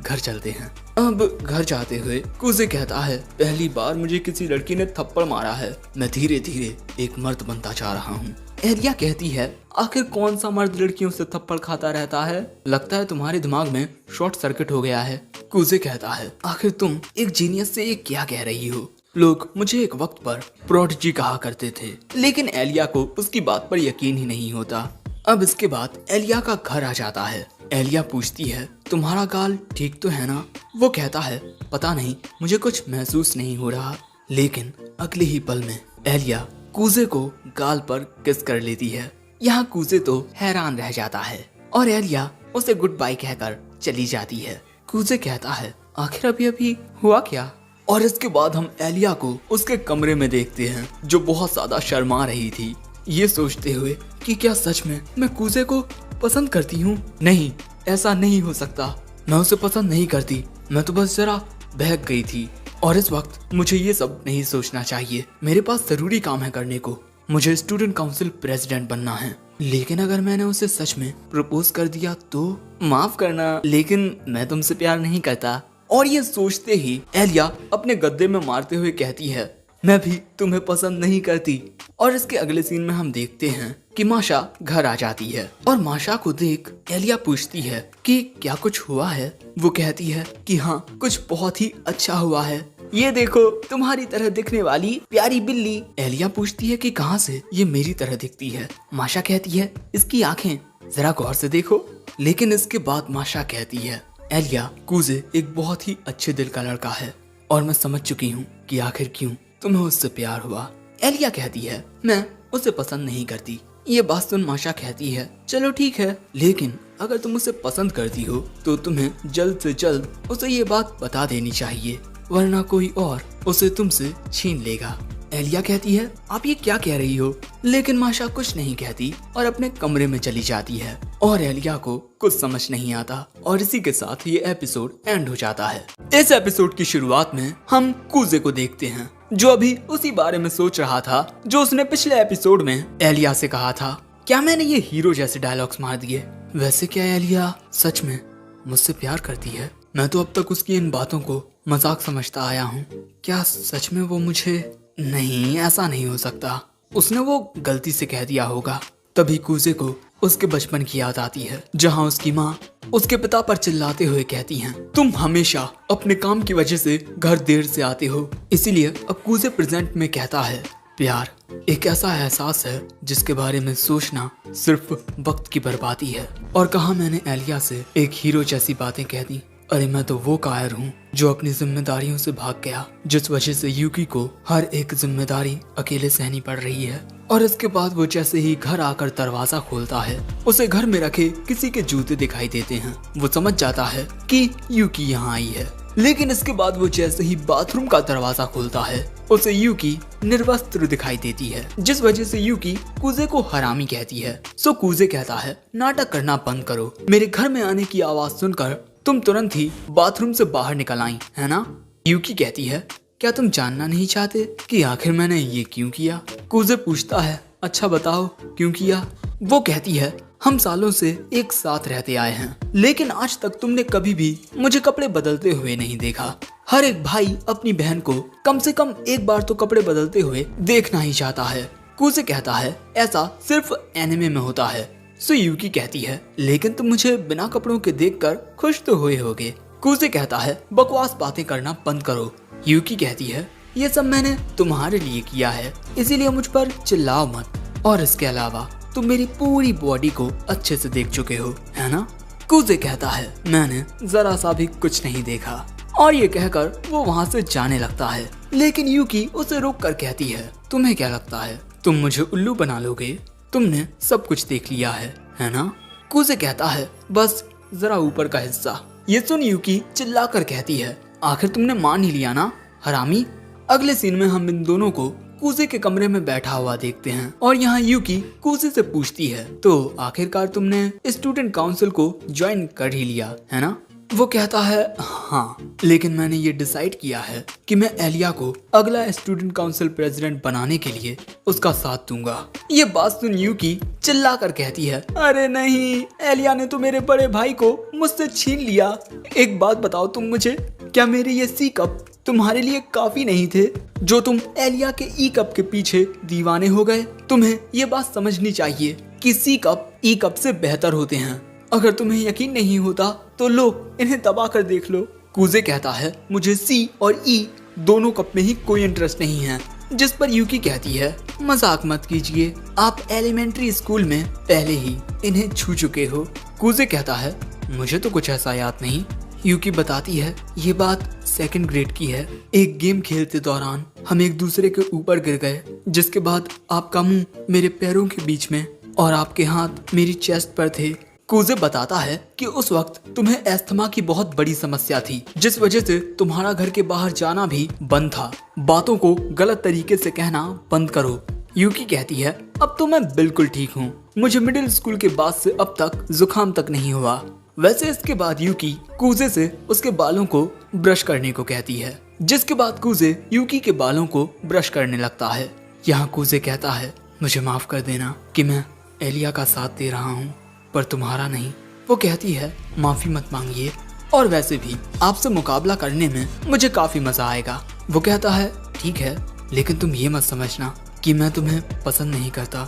घर चलते हैं। अब घर जाते हुए कूजे कहता है, पहली बार मुझे किसी लड़की ने थप्पड़ मारा है। मैं धीरे धीरे एक मर्द बनता जा रहा हूँ। एलिया कहती है, आखिर कौन सा मर्द लड़कियों से थप्पड़ खाता रहता है? लगता है तुम्हारे दिमाग में शॉर्ट सर्किट हो गया है। कूजे कहता है, आखिर तुम एक जीनियस से ये क्या कह रही हो? लोग मुझे एक वक्त पर प्रोडिजी कहा करते थे, लेकिन एलिया को उसकी बात पर यकीन ही नहीं होता। अब इसके बाद एलिया का घर आ जाता है। एलिया पूछती है, तुम्हारा गाल ठीक तो है ना? वो कहता है, पता नहीं, मुझे कुछ महसूस नहीं हो रहा। लेकिन अगले ही पल में एलिया कूजे को गाल पर किस कर लेती है। यहाँ कूजे तो हैरान रह जाता है और एलिया उसे गुड बाय कहकर चली जाती है। कूजे कहता है, आखिर अभी अभी हुआ क्या? और इसके बाद हम एलिया को उसके कमरे में देखते हैं, जो बहुत ज्यादा शर्मा रही थी, ये सोचते हुए कि क्या सच में मैं कूजे को पसंद करती हूँ? नहीं, ऐसा नहीं हो सकता। मैं उसे पसंद नहीं करती, मैं तो बस जरा बहक गई थी। और इस वक्त मुझे ये सब नहीं सोचना चाहिए। मेरे पास जरूरी काम है करने को। मुझे स्टूडेंट काउंसिल प्रेसिडेंट बनना है। लेकिन अगर मैंने उसे सच में प्रपोज कर दिया तो? माफ करना, लेकिन मैं तुमसे प्यार नहीं करता। और ये सोचते ही एलिया अपने गद्दे में मारते हुए कहती है, मैं भी तुम्हें पसंद नहीं करती। और इसके अगले सीन में हम देखते हैं कि माशा घर आ जाती है और माशा को देख एलिया पूछती है कि क्या कुछ हुआ है? वो कहती है कि हाँ, कुछ बहुत ही अच्छा हुआ है। ये देखो, तुम्हारी तरह दिखने वाली प्यारी बिल्ली। एलिया पूछती है कि कहाँ से ये मेरी तरह दिखती है? माशा कहती है, इसकी आंखें जरा गौर से देखो। लेकिन इसके बाद माशा कहती है, एलिया, कूजे एक बहुत ही अच्छे दिल का लड़का है और मैं समझ चुकी हूँ कि आखिर क्यों तुम्हें उससे प्यार हुआ। एलिया कहती है, मैं उसे पसंद नहीं करती। ये बात सुन माशा कहती है, चलो ठीक है, लेकिन अगर तुम उसे पसंद करती हो तो तुम्हें जल्द से जल्द उसे ये बात बता देनी चाहिए, वरना कोई और उसे तुमसे छीन लेगा। एलिया कहती है, आप ये क्या कह रही हो? लेकिन माशा कुछ नहीं कहती और अपने कमरे में चली जाती है और एलिया को कुछ समझ नहीं आता। और इसी के साथ ये एपिसोड एंड हो जाता है। इस एपिसोड की शुरुआत में हम कूजे को देखते हैं, जो अभी उसी बारे में सोच रहा था जो उसने पिछले एपिसोड में एलिया से कहा था। क्या मैंने ये हीरो जैसे डायलॉग्स मार दिए? वैसे क्या एलिया सच में मुझसे प्यार करती है? मैं तो अब तक उसकी इन बातों को मजाक समझता आया हूँ। क्या सच में वो मुझे? नहीं, ऐसा नहीं हो सकता। उसने वो गलती से कह दिया होगा। तभी कूजे को उसके बचपन की याद आती है, जहाँ उसकी माँ उसके पिता पर चिल्लाते हुए कहती हैं, तुम हमेशा अपने काम की वजह से घर देर से आते हो। इसीलिए अब कूजे प्रेजेंट में कहता है, प्यार एक ऐसा एहसास है जिसके बारे में सोचना सिर्फ वक्त की बर्बादी है। और कहा मैंने एलिया से एक हीरो जैसी बातें कह दी। अरे मैं तो वो कायर हूँ जो अपनी जिम्मेदारियों से भाग गया, जिस वजह से यूकी को हर एक जिम्मेदारी अकेले सहनी पड़ रही है। और इसके बाद वो जैसे ही घर आकर दरवाजा खोलता है, उसे घर में रखे किसी के जूते दिखाई देते हैं। वो समझ जाता है कि यूकी यहाँ आई है। लेकिन इसके बाद वो जैसे ही बाथरूम का दरवाजा खोलता है, उसे यूकी निर्वस्त्र दिखाई देती है, जिस वजह से यूकी कूजे को हरामी कहती है। सो कूजे कहता है, नाटक करना बंद करो। मेरे घर में आने की आवाज सुनकर तुम तुरंत ही बाथरूम से बाहर निकल आई, है ना? यूकी कहती है, क्या तुम जानना नहीं चाहते कि आखिर मैंने ये क्यों किया? कूजे पूछता है, अच्छा बताओ क्यों किया? वो कहती है, हम सालों से एक साथ रहते आए हैं, लेकिन आज तक तुमने कभी भी मुझे कपड़े बदलते हुए नहीं देखा। हर एक भाई अपनी बहन को कम से कम एक बार तो कपड़े बदलते हुए देखना ही चाहता है। कूजे कहता है, ऐसा सिर्फ एनिमे में होता है। सो यूकी कहती है, लेकिन तुम मुझे बिना कपड़ों के देखकर खुश तो हुए होगे। कूजे कहता है, बकवास बातें करना बंद करो। यूकी कहती है, ये सब मैंने तुम्हारे लिए किया है, इसीलिए मुझ पर चिल्लाओ मत। और इसके अलावा तुम मेरी पूरी बॉडी को अच्छे से देख चुके हो, है ना? कूजे कहता है, मैंने जरा सा भी कुछ नहीं देखा। और ये कहकर वो वहाँ से जाने लगता है। लेकिन यूकी उसे रोक कर कहती है, तुम्हें क्या लगता है तुम मुझे उल्लू बना लोगे? तुमने सब कुछ देख लिया है ना? कूजे कहता है, बस जरा ऊपर का हिस्सा। ये सुन यूकी चिल्ला कर कहती है, आखिर तुमने मान ही लिया ना, हरामी। अगले सीन में हम इन दोनों को कूजे के कमरे में बैठा हुआ देखते हैं और यहाँ यूकी कूजे से पूछती है, तो आखिरकार तुमने स्टूडेंट काउंसिल को ज्वाइन कर ही लिया है ना? वो कहता है, हाँ, लेकिन मैंने ये डिसाइड किया है कि मैं एलिया को अगला स्टूडेंट काउंसिल प्रेसिडेंट बनाने के लिए उसका साथ दूंगा। ये बात सुन यूकी चिल्ला कर कहती है, अरे नहीं, एलिया ने तो मेरे बड़े भाई को मुझसे छीन लिया। एक बात बताओ तुम मुझे, क्या मेरे ये सी कप तुम्हारे लिए काफी नहीं थे, जो तुम एलिया के ई कप के पीछे दीवाने हो गए? तुम्हें ये बात समझनी चाहिए कि सी कप ई कप से बेहतर होते हैं। अगर तुम्हें यकीन नहीं होता तो लो, इन्हें दबा कर देख लो। कूजे कहता है, मुझे सी और ई दोनों कप में ही कोई इंटरेस्ट नहीं है। जिस पर यूकी कहती है, मजाक मत कीजिए, आप एलिमेंट्री स्कूल में पहले ही इन्हें छू चुके हो। कूजे कहता है, मुझे तो कुछ ऐसा याद नहीं। यूकी बताती है, ये बात सेकंड ग्रेड की है। एक गेम खेलते दौरान हम एक दूसरे के ऊपर गिर गए, जिसके बाद आपका मुंह मेरे पैरों के बीच में और आपके हाथ मेरी चेस्ट पर थे। कूजे बताता है कि उस वक्त तुम्हें अस्थमा की बहुत बड़ी समस्या थी, जिस वजह से तुम्हारा घर के बाहर जाना भी बंद था। बातों को गलत तरीके से कहना बंद करो। यूकी कहती है, अब तो मैं बिल्कुल ठीक हूँ, मुझे मिडिल स्कूल के बाद से अब तक जुकाम तक नहीं हुआ। वैसे इसके बाद यूकी कूजे से उसके बालों को ब्रश करने को कहती है, जिसके बाद कूजे यूकी के बालों को ब्रश करने लगता है। यहाँ कूजे कहता है, मुझे माफ कर देना कि मैं एलिया का साथ दे रहा हूँ पर तुम्हारा नहीं। वो कहती है, माफी मत मांगिए, और वैसे भी आपसे मुकाबला करने में मुझे काफी मजा आएगा। वो कहता है, ठीक है, लेकिन तुम ये मत समझना कि मैं तुम्हें पसंद नहीं करता।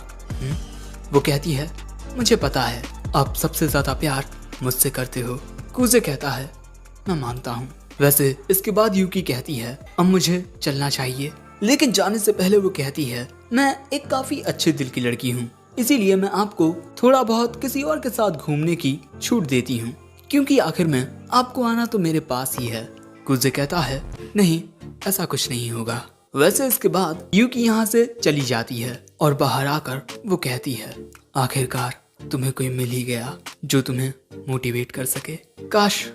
वो कहती है, मुझे पता है आप सबसे ज्यादा प्यार मुझसे करते हो। कूजे कहता है, मैं मानता हूँ। वैसे इसके बाद यूकी कहती है, अब मुझे चलना चाहिए। लेकिन जाने से पहले वो कहती है, मैं एक काफी अच्छे दिल की लड़की हूँ, इसीलिए मैं आपको थोड़ा बहुत किसी और के साथ घूमने की छूट देती हूँ, क्योंकि आखिर में आपको आना तो मेरे पास ही है। कूजे कहता है, नहीं, ऐसा कुछ नहीं होगा। वैसे इसके बाद यूकी यहाँ से चली जाती है और बाहर आकर वो कहती है, आखिरकार तुम्हें कोई मिल ही गया जो तुम्हें मोटिवेट कर सके। काश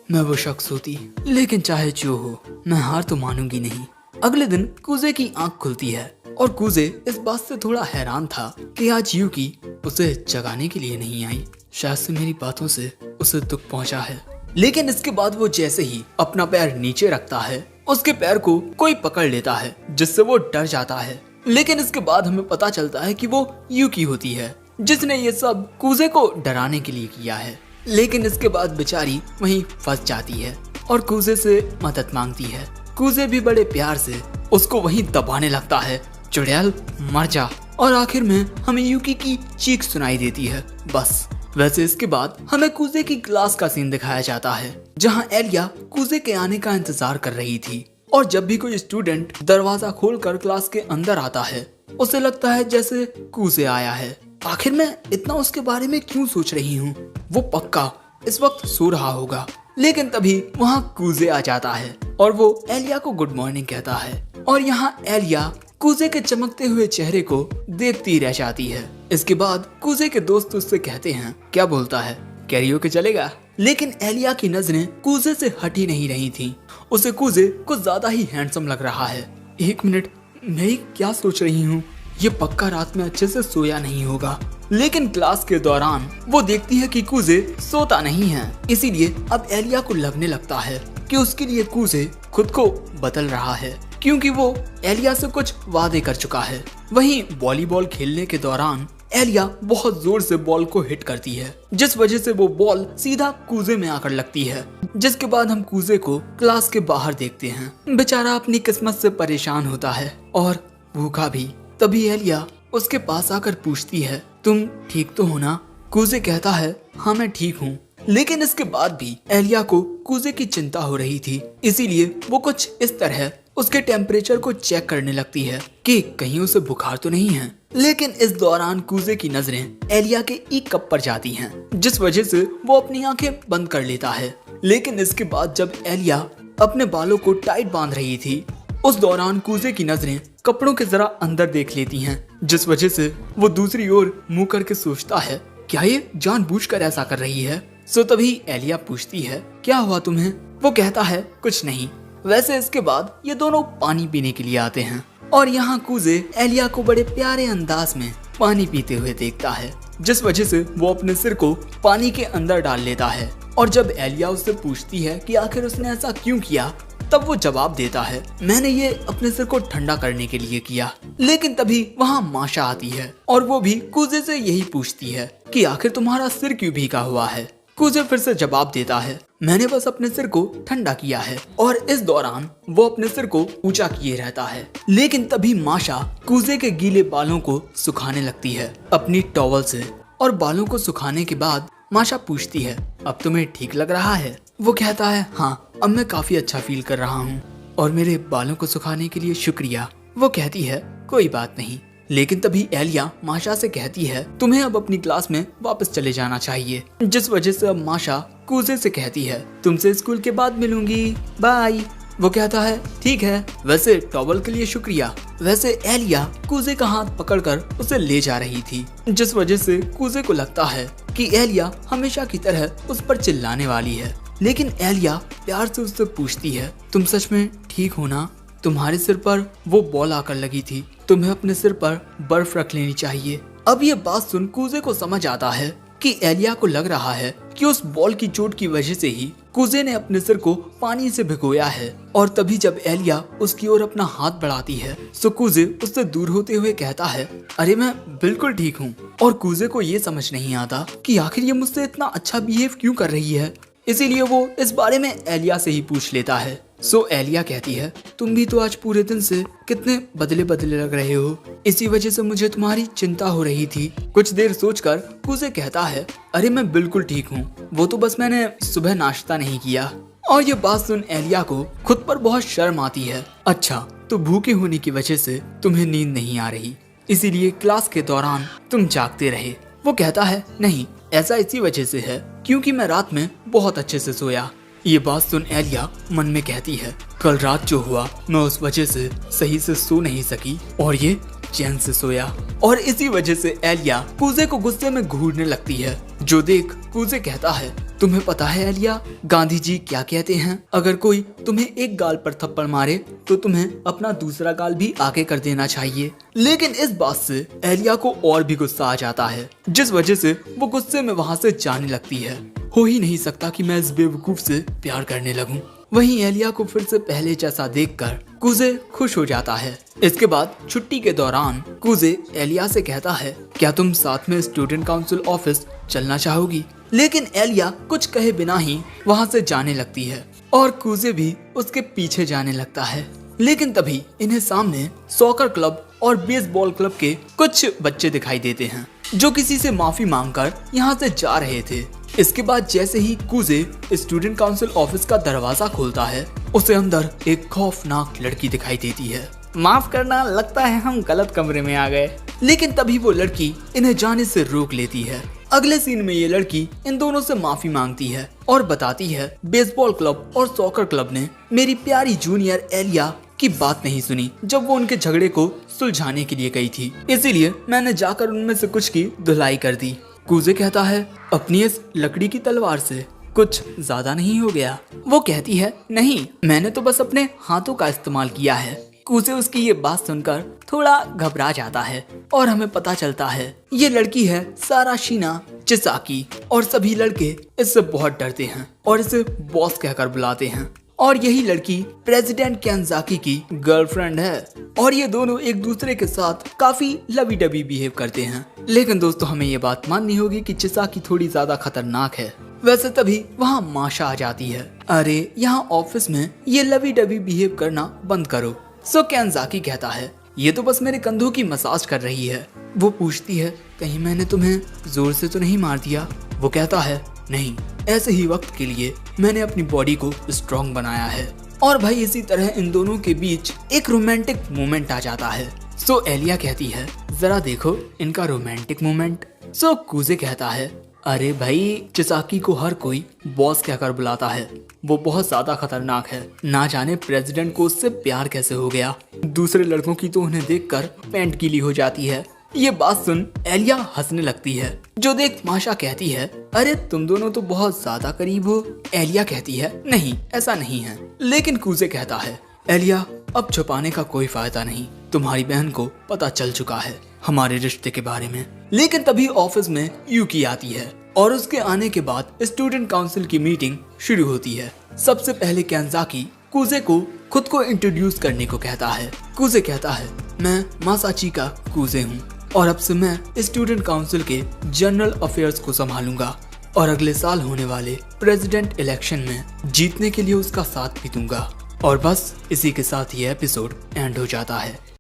मैं वो शख्स होती, लेकिन चाहे जो हो, मैं हार तो मानूंगी नहीं। अगले दिन कूजे की आंख खुलती है और कूजे इस बात से थोड़ा हैरान था कि आज यूकी उसे जगाने के लिए नहीं आई। शायद से मेरी बातों से उसे दुख पहुंचा है। लेकिन इसके बाद वो जैसे ही अपना पैर नीचे रखता है, उसके पैर को कोई पकड़ लेता है, जिससे वो डर जाता है। लेकिन इसके बाद हमें पता चलता है कि वो यूकी होती है, जिसने ये सब कूजे को डराने के लिए किया है। लेकिन इसके बाद बेचारी वहीं फंस जाती है और कूजे से मदद मांगती है। कूजे भी बड़े प्यार से उसको वहीं दबाने लगता है, चुड़ैल मर जा। और आखिर में हमें यूकी की चीख सुनाई देती है, बस। वैसे इसके बाद हमें कूजे की क्लास का सीन दिखाया जाता है, जहां एलिया कूजे के आने का इंतजार कर रही थी। और जब भी कोई स्टूडेंट दरवाजा खोलकर क्लास के अंदर आता है, उसे लगता है जैसे कूजे आया है। आखिर मैं इतना उसके बारे में क्यों सोच रही हूँ? वो पक्का इस वक्त सो रहा होगा। लेकिन तभी वहाँ कूजे आ जाता है और वो एलिया को गुड मॉर्निंग कहता है। और यहाँ एलिया कूजे के चमकते हुए चेहरे को देखती रह जाती है। इसके बाद कूजे के दोस्त उससे कहते हैं, क्या बोलता है, कैरियोके चलेगा? लेकिन एलिया की नजरें कूजे से हटी नहीं रही थी। उसे कूजे कुछ ज्यादा ही हैंडसम लग रहा है। एक मिनट, मैं क्या सोच रही हूँ? ये पक्का रात में अच्छे से सोया नहीं होगा। लेकिन क्लास के दौरान वो देखती है कि कूजे सोता नहीं है, इसीलिए अब एलिया को लगने लगता है कि उसके लिए कूजे खुद को बदल रहा है, क्योंकि वो एलिया से कुछ वादे कर चुका है। वहीं वॉलीबॉल खेलने के दौरान एलिया बहुत जोर से बॉल को हिट करती है, जिस वजह से वो बॉल सीधा कूजे में आकर लगती है। जिसके बाद हम कूजे को क्लास के बाहर देखते हैं। बेचारा अपनी किस्मत से परेशान होता है और भूखा भी। तभी एलिया उसके पास आकर पूछती है, तुम ठीक तो हो ना? कूजे कहता है, हाँ मैं ठीक हूँ। लेकिन इसके बाद भी एलिया को कूजे की चिंता हो रही थी, इसीलिए वो कुछ इस तरह उसके टेम्परेचर को चेक करने लगती है कि कहीं उसे बुखार तो नहीं है। लेकिन इस दौरान कूजे की नजरें एलिया के ई कप पर जाती हैं, जिस वजह से वो अपनी आंखें बंद कर लेता है। लेकिन इसके बाद जब एलिया अपने बालों को टाइट बांध रही थी, उस दौरान कूजे की नजरें कपड़ों के जरा अंदर देख लेती हैं, जिस वजह से वो दूसरी ओर मुंह करके सोचता है क्या ये जानबूझकर ऐसा कर रही है। सो तभी एलिया पूछती है क्या हुआ तुम्हें। वो कहता है कुछ नहीं। वैसे इसके बाद ये दोनों पानी पीने के लिए आते हैं और यहाँ कूजे एलिया को बड़े प्यारे अंदाज में पानी पीते हुए देखता है, जिस वजह से वो अपने सिर को पानी के अंदर डाल लेता है। और जब एलिया उससे पूछती है कि आखिर उसने ऐसा क्यों किया, तब वो जवाब देता है मैंने ये अपने सिर को ठंडा करने के लिए किया। लेकिन तभी वहाँ माशा आती है और वो भी कूजे से यही पूछती है कि आखिर तुम्हारा सिर क्यों भीगा हुआ है। कूजे फिर से जवाब देता है मैंने बस अपने सिर को ठंडा किया है। और इस दौरान वो अपने सिर को ऊंचा किए रहता है। लेकिन तभी माशा कूजे के गीले बालों को सुखाने लगती है अपनी टॉवल से। और बालों को सुखाने के बाद माशा पूछती है अब तुम्हें ठीक लग रहा है। वो कहता है हाँ, अब मैं काफी अच्छा फील कर रहा हूँ और मेरे बालों को सुखाने के लिए शुक्रिया। वो कहती है कोई बात नहीं। लेकिन तभी एलिया माशा से कहती है तुम्हें अब अपनी क्लास में वापस चले जाना चाहिए, जिस वजह से अब माशा कूजे से कहती है तुमसे स्कूल के बाद मिलूंगी, बाय। वो कहता है ठीक है, वैसे टॉवल के लिए शुक्रिया। वैसे एलिया कूजे का हाथ पकड़कर उसे ले जा रही थी, जिस वजह से कूजे को लगता है कि एलिया हमेशा की तरह उस पर चिल्लाने वाली है। लेकिन एलिया प्यार से उससे पूछती है तुम सच में ठीक हो ना, तुम्हारे सिर पर वो बॉल आकर लगी थी, तुम्हें अपने सिर पर बर्फ रख लेनी चाहिए। अब ये बात सुन कूजे को समझ आता है कि एलिया को लग रहा है कि उस बॉल की चोट की वजह से ही कूजे ने अपने सिर को पानी से भिगोया है। और तभी जब एलिया उसकी ओर अपना हाथ बढ़ाती है तो कूजे उससे दूर होते हुए कहता है अरे मैं बिल्कुल ठीक हूँ। और कूजे को ये समझ नहीं आता कि आखिर ये मुझसे इतना अच्छा बिहेव क्यों कर रही है, इसीलिए वो इस बारे में एलिया से ही पूछ लेता है। सो एलिया कहती है तुम भी तो आज पूरे दिन से कितने बदले बदले लग रहे हो, इसी वजह से मुझे तुम्हारी चिंता हो रही थी। कुछ देर सोचकर कूजे कहता है अरे मैं बिल्कुल ठीक हूँ, वो तो बस मैंने सुबह नाश्ता नहीं किया। और ये बात सुन एलिया को खुद पर बहुत शर्म आती है। अच्छा, तो भूखे होने की वजह से तुम्हें नींद नहीं आ रही, इसीलिए क्लास के दौरान तुम जागते रहे। वो कहता है नहीं, ऐसा इसी वजह से है क्योंकि मैं रात में बहुत अच्छे से सोया। ये बात सुन एलिया मन में कहती है कल रात जो हुआ मैं उस वजह से सही से सो नहीं सकी और ये चैन से सोया। और इसी वजह से एलिया कूजे को गुस्से में घूरने लगती है, जो देख कूजे कहता है तुम्हें पता है एलिया, गांधी जी क्या कहते हैं, अगर कोई तुम्हें एक गाल पर थप्पड़ मारे तो तुम्हें अपना दूसरा गाल भी आगे कर देना चाहिए। लेकिन इस बात से एलिया को और भी गुस्सा आ जाता है, जिस वजह से वो गुस्से में वहाँ से जाने लगती है। हो ही नहीं सकता कि मैं इस बेवकूफ से प्यार करने लगूं। वहीं एलिया को फिर से पहले जैसा देखकर कूजे खुश हो जाता है। इसके बाद छुट्टी के दौरान कूजे एलिया से कहता है क्या तुम साथ में स्टूडेंट काउंसिल ऑफिस चलना चाहोगी। लेकिन एलिया कुछ कहे बिना ही वहाँ से जाने लगती है और कूजे भी उसके पीछे जाने लगता है। लेकिन तभी इन्हें सामने सॉकर क्लब और बेसबॉल क्लब के कुछ बच्चे दिखाई देते हैं, जो किसी से माफी मांगकर यहाँ से जा रहे थे। इसके बाद जैसे ही कूजे स्टूडेंट काउंसिल ऑफिस का दरवाजा खोलता है, उसे अंदर एक खौफनाक लड़की दिखाई देती है। माफ करना, लगता है हम गलत कमरे में आ गए। लेकिन तभी वो लड़की इन्हें जाने से रोक लेती है। अगले सीन में ये लड़की इन दोनों से माफी मांगती है और बताती है बेसबॉल क्लब और सॉकर क्लब ने मेरी प्यारी जूनियर एलिया की बात नहीं सुनी जब वो उनके झगड़े को सुलझाने के लिए गई थी, इसीलिए मैंने जाकर उनमें से कुछ की धुलाई कर दी। कूजे कहता है अपनी इस लकड़ी की तलवार से कुछ ज्यादा नहीं हो गया। वो कहती है नहीं, मैंने तो बस अपने हाथों का इस्तेमाल किया है। कूजे उसकी ये बात सुनकर थोड़ा घबरा जाता है और हमें पता चलता है ये लड़की है साराशिना चिसाकी और सभी लड़के इससे बहुत डरते हैं और इसे बॉस कहकर बुलाते हैं। और यही लड़की प्रेसिडेंट कैंजाकी की गर्लफ्रेंड है और ये दोनों एक दूसरे के साथ काफी लवी डबी बिहेव करते हैं। लेकिन दोस्तों हमें ये बात माननी होगी कि चिसाकी थोड़ी ज्यादा खतरनाक है। वैसे तभी वहाँ माशा आ जाती है, अरे यहाँ ऑफिस में ये लवी डबी बिहेव करना बंद करो। सो कैंजाकी कहता है ये तो बस मेरे कंधों की मसाज कर रही है। वो पूछती है कहीं मैंने तुम्हें जोर से तो नहीं मार दिया। वो कहता है नहीं, ऐसे ही वक्त के लिए मैंने अपनी बॉडी को स्ट्रॉन्ग बनाया है। और भाई इसी तरह इन दोनों के बीच एक रोमांटिक मोमेंट आ जाता है। सो एलिया कहती है जरा देखो इनका रोमांटिक मोमेंट। सो कुजे कहता है अरे भाई चिसाकी को हर कोई बॉस कहकर बुलाता है, वो बहुत ज्यादा खतरनाक है, ना जाने प्रेसिडेंट को उससे प्यार कैसे हो गया। दूसरे लड़कों की तो उन्हें देखकर पैंट गीली हो जाती है। ये बात सुन एलिया हंसने लगती है, जो देख माशा कहती है अरे तुम दोनों तो बहुत ज्यादा करीब हो। एलिया कहती है नहीं ऐसा नहीं है, लेकिन कुजे कहता है एलिया अब छुपाने का कोई फायदा नहीं, तुम्हारी बहन को पता चल चुका है हमारे रिश्ते के बारे में। लेकिन तभी ऑफिस में यूकी आती है और उसके आने के बाद स्टूडेंट काउंसिल की मीटिंग शुरू होती है। सबसे पहले कैंजाकी कुजे को खुद को इंट्रोड्यूस करने को कहता है। कुजे कहता है मैं मासाची का कुजे हूँ और अब से मैं स्टूडेंट काउंसिल के जनरल अफेयर्स को संभालूंगा और अगले साल होने वाले प्रेसिडेंट इलेक्शन में जीतने के लिए उसका साथ भी दूंगा। और बस इसी के साथ ये एपिसोड एंड हो जाता है।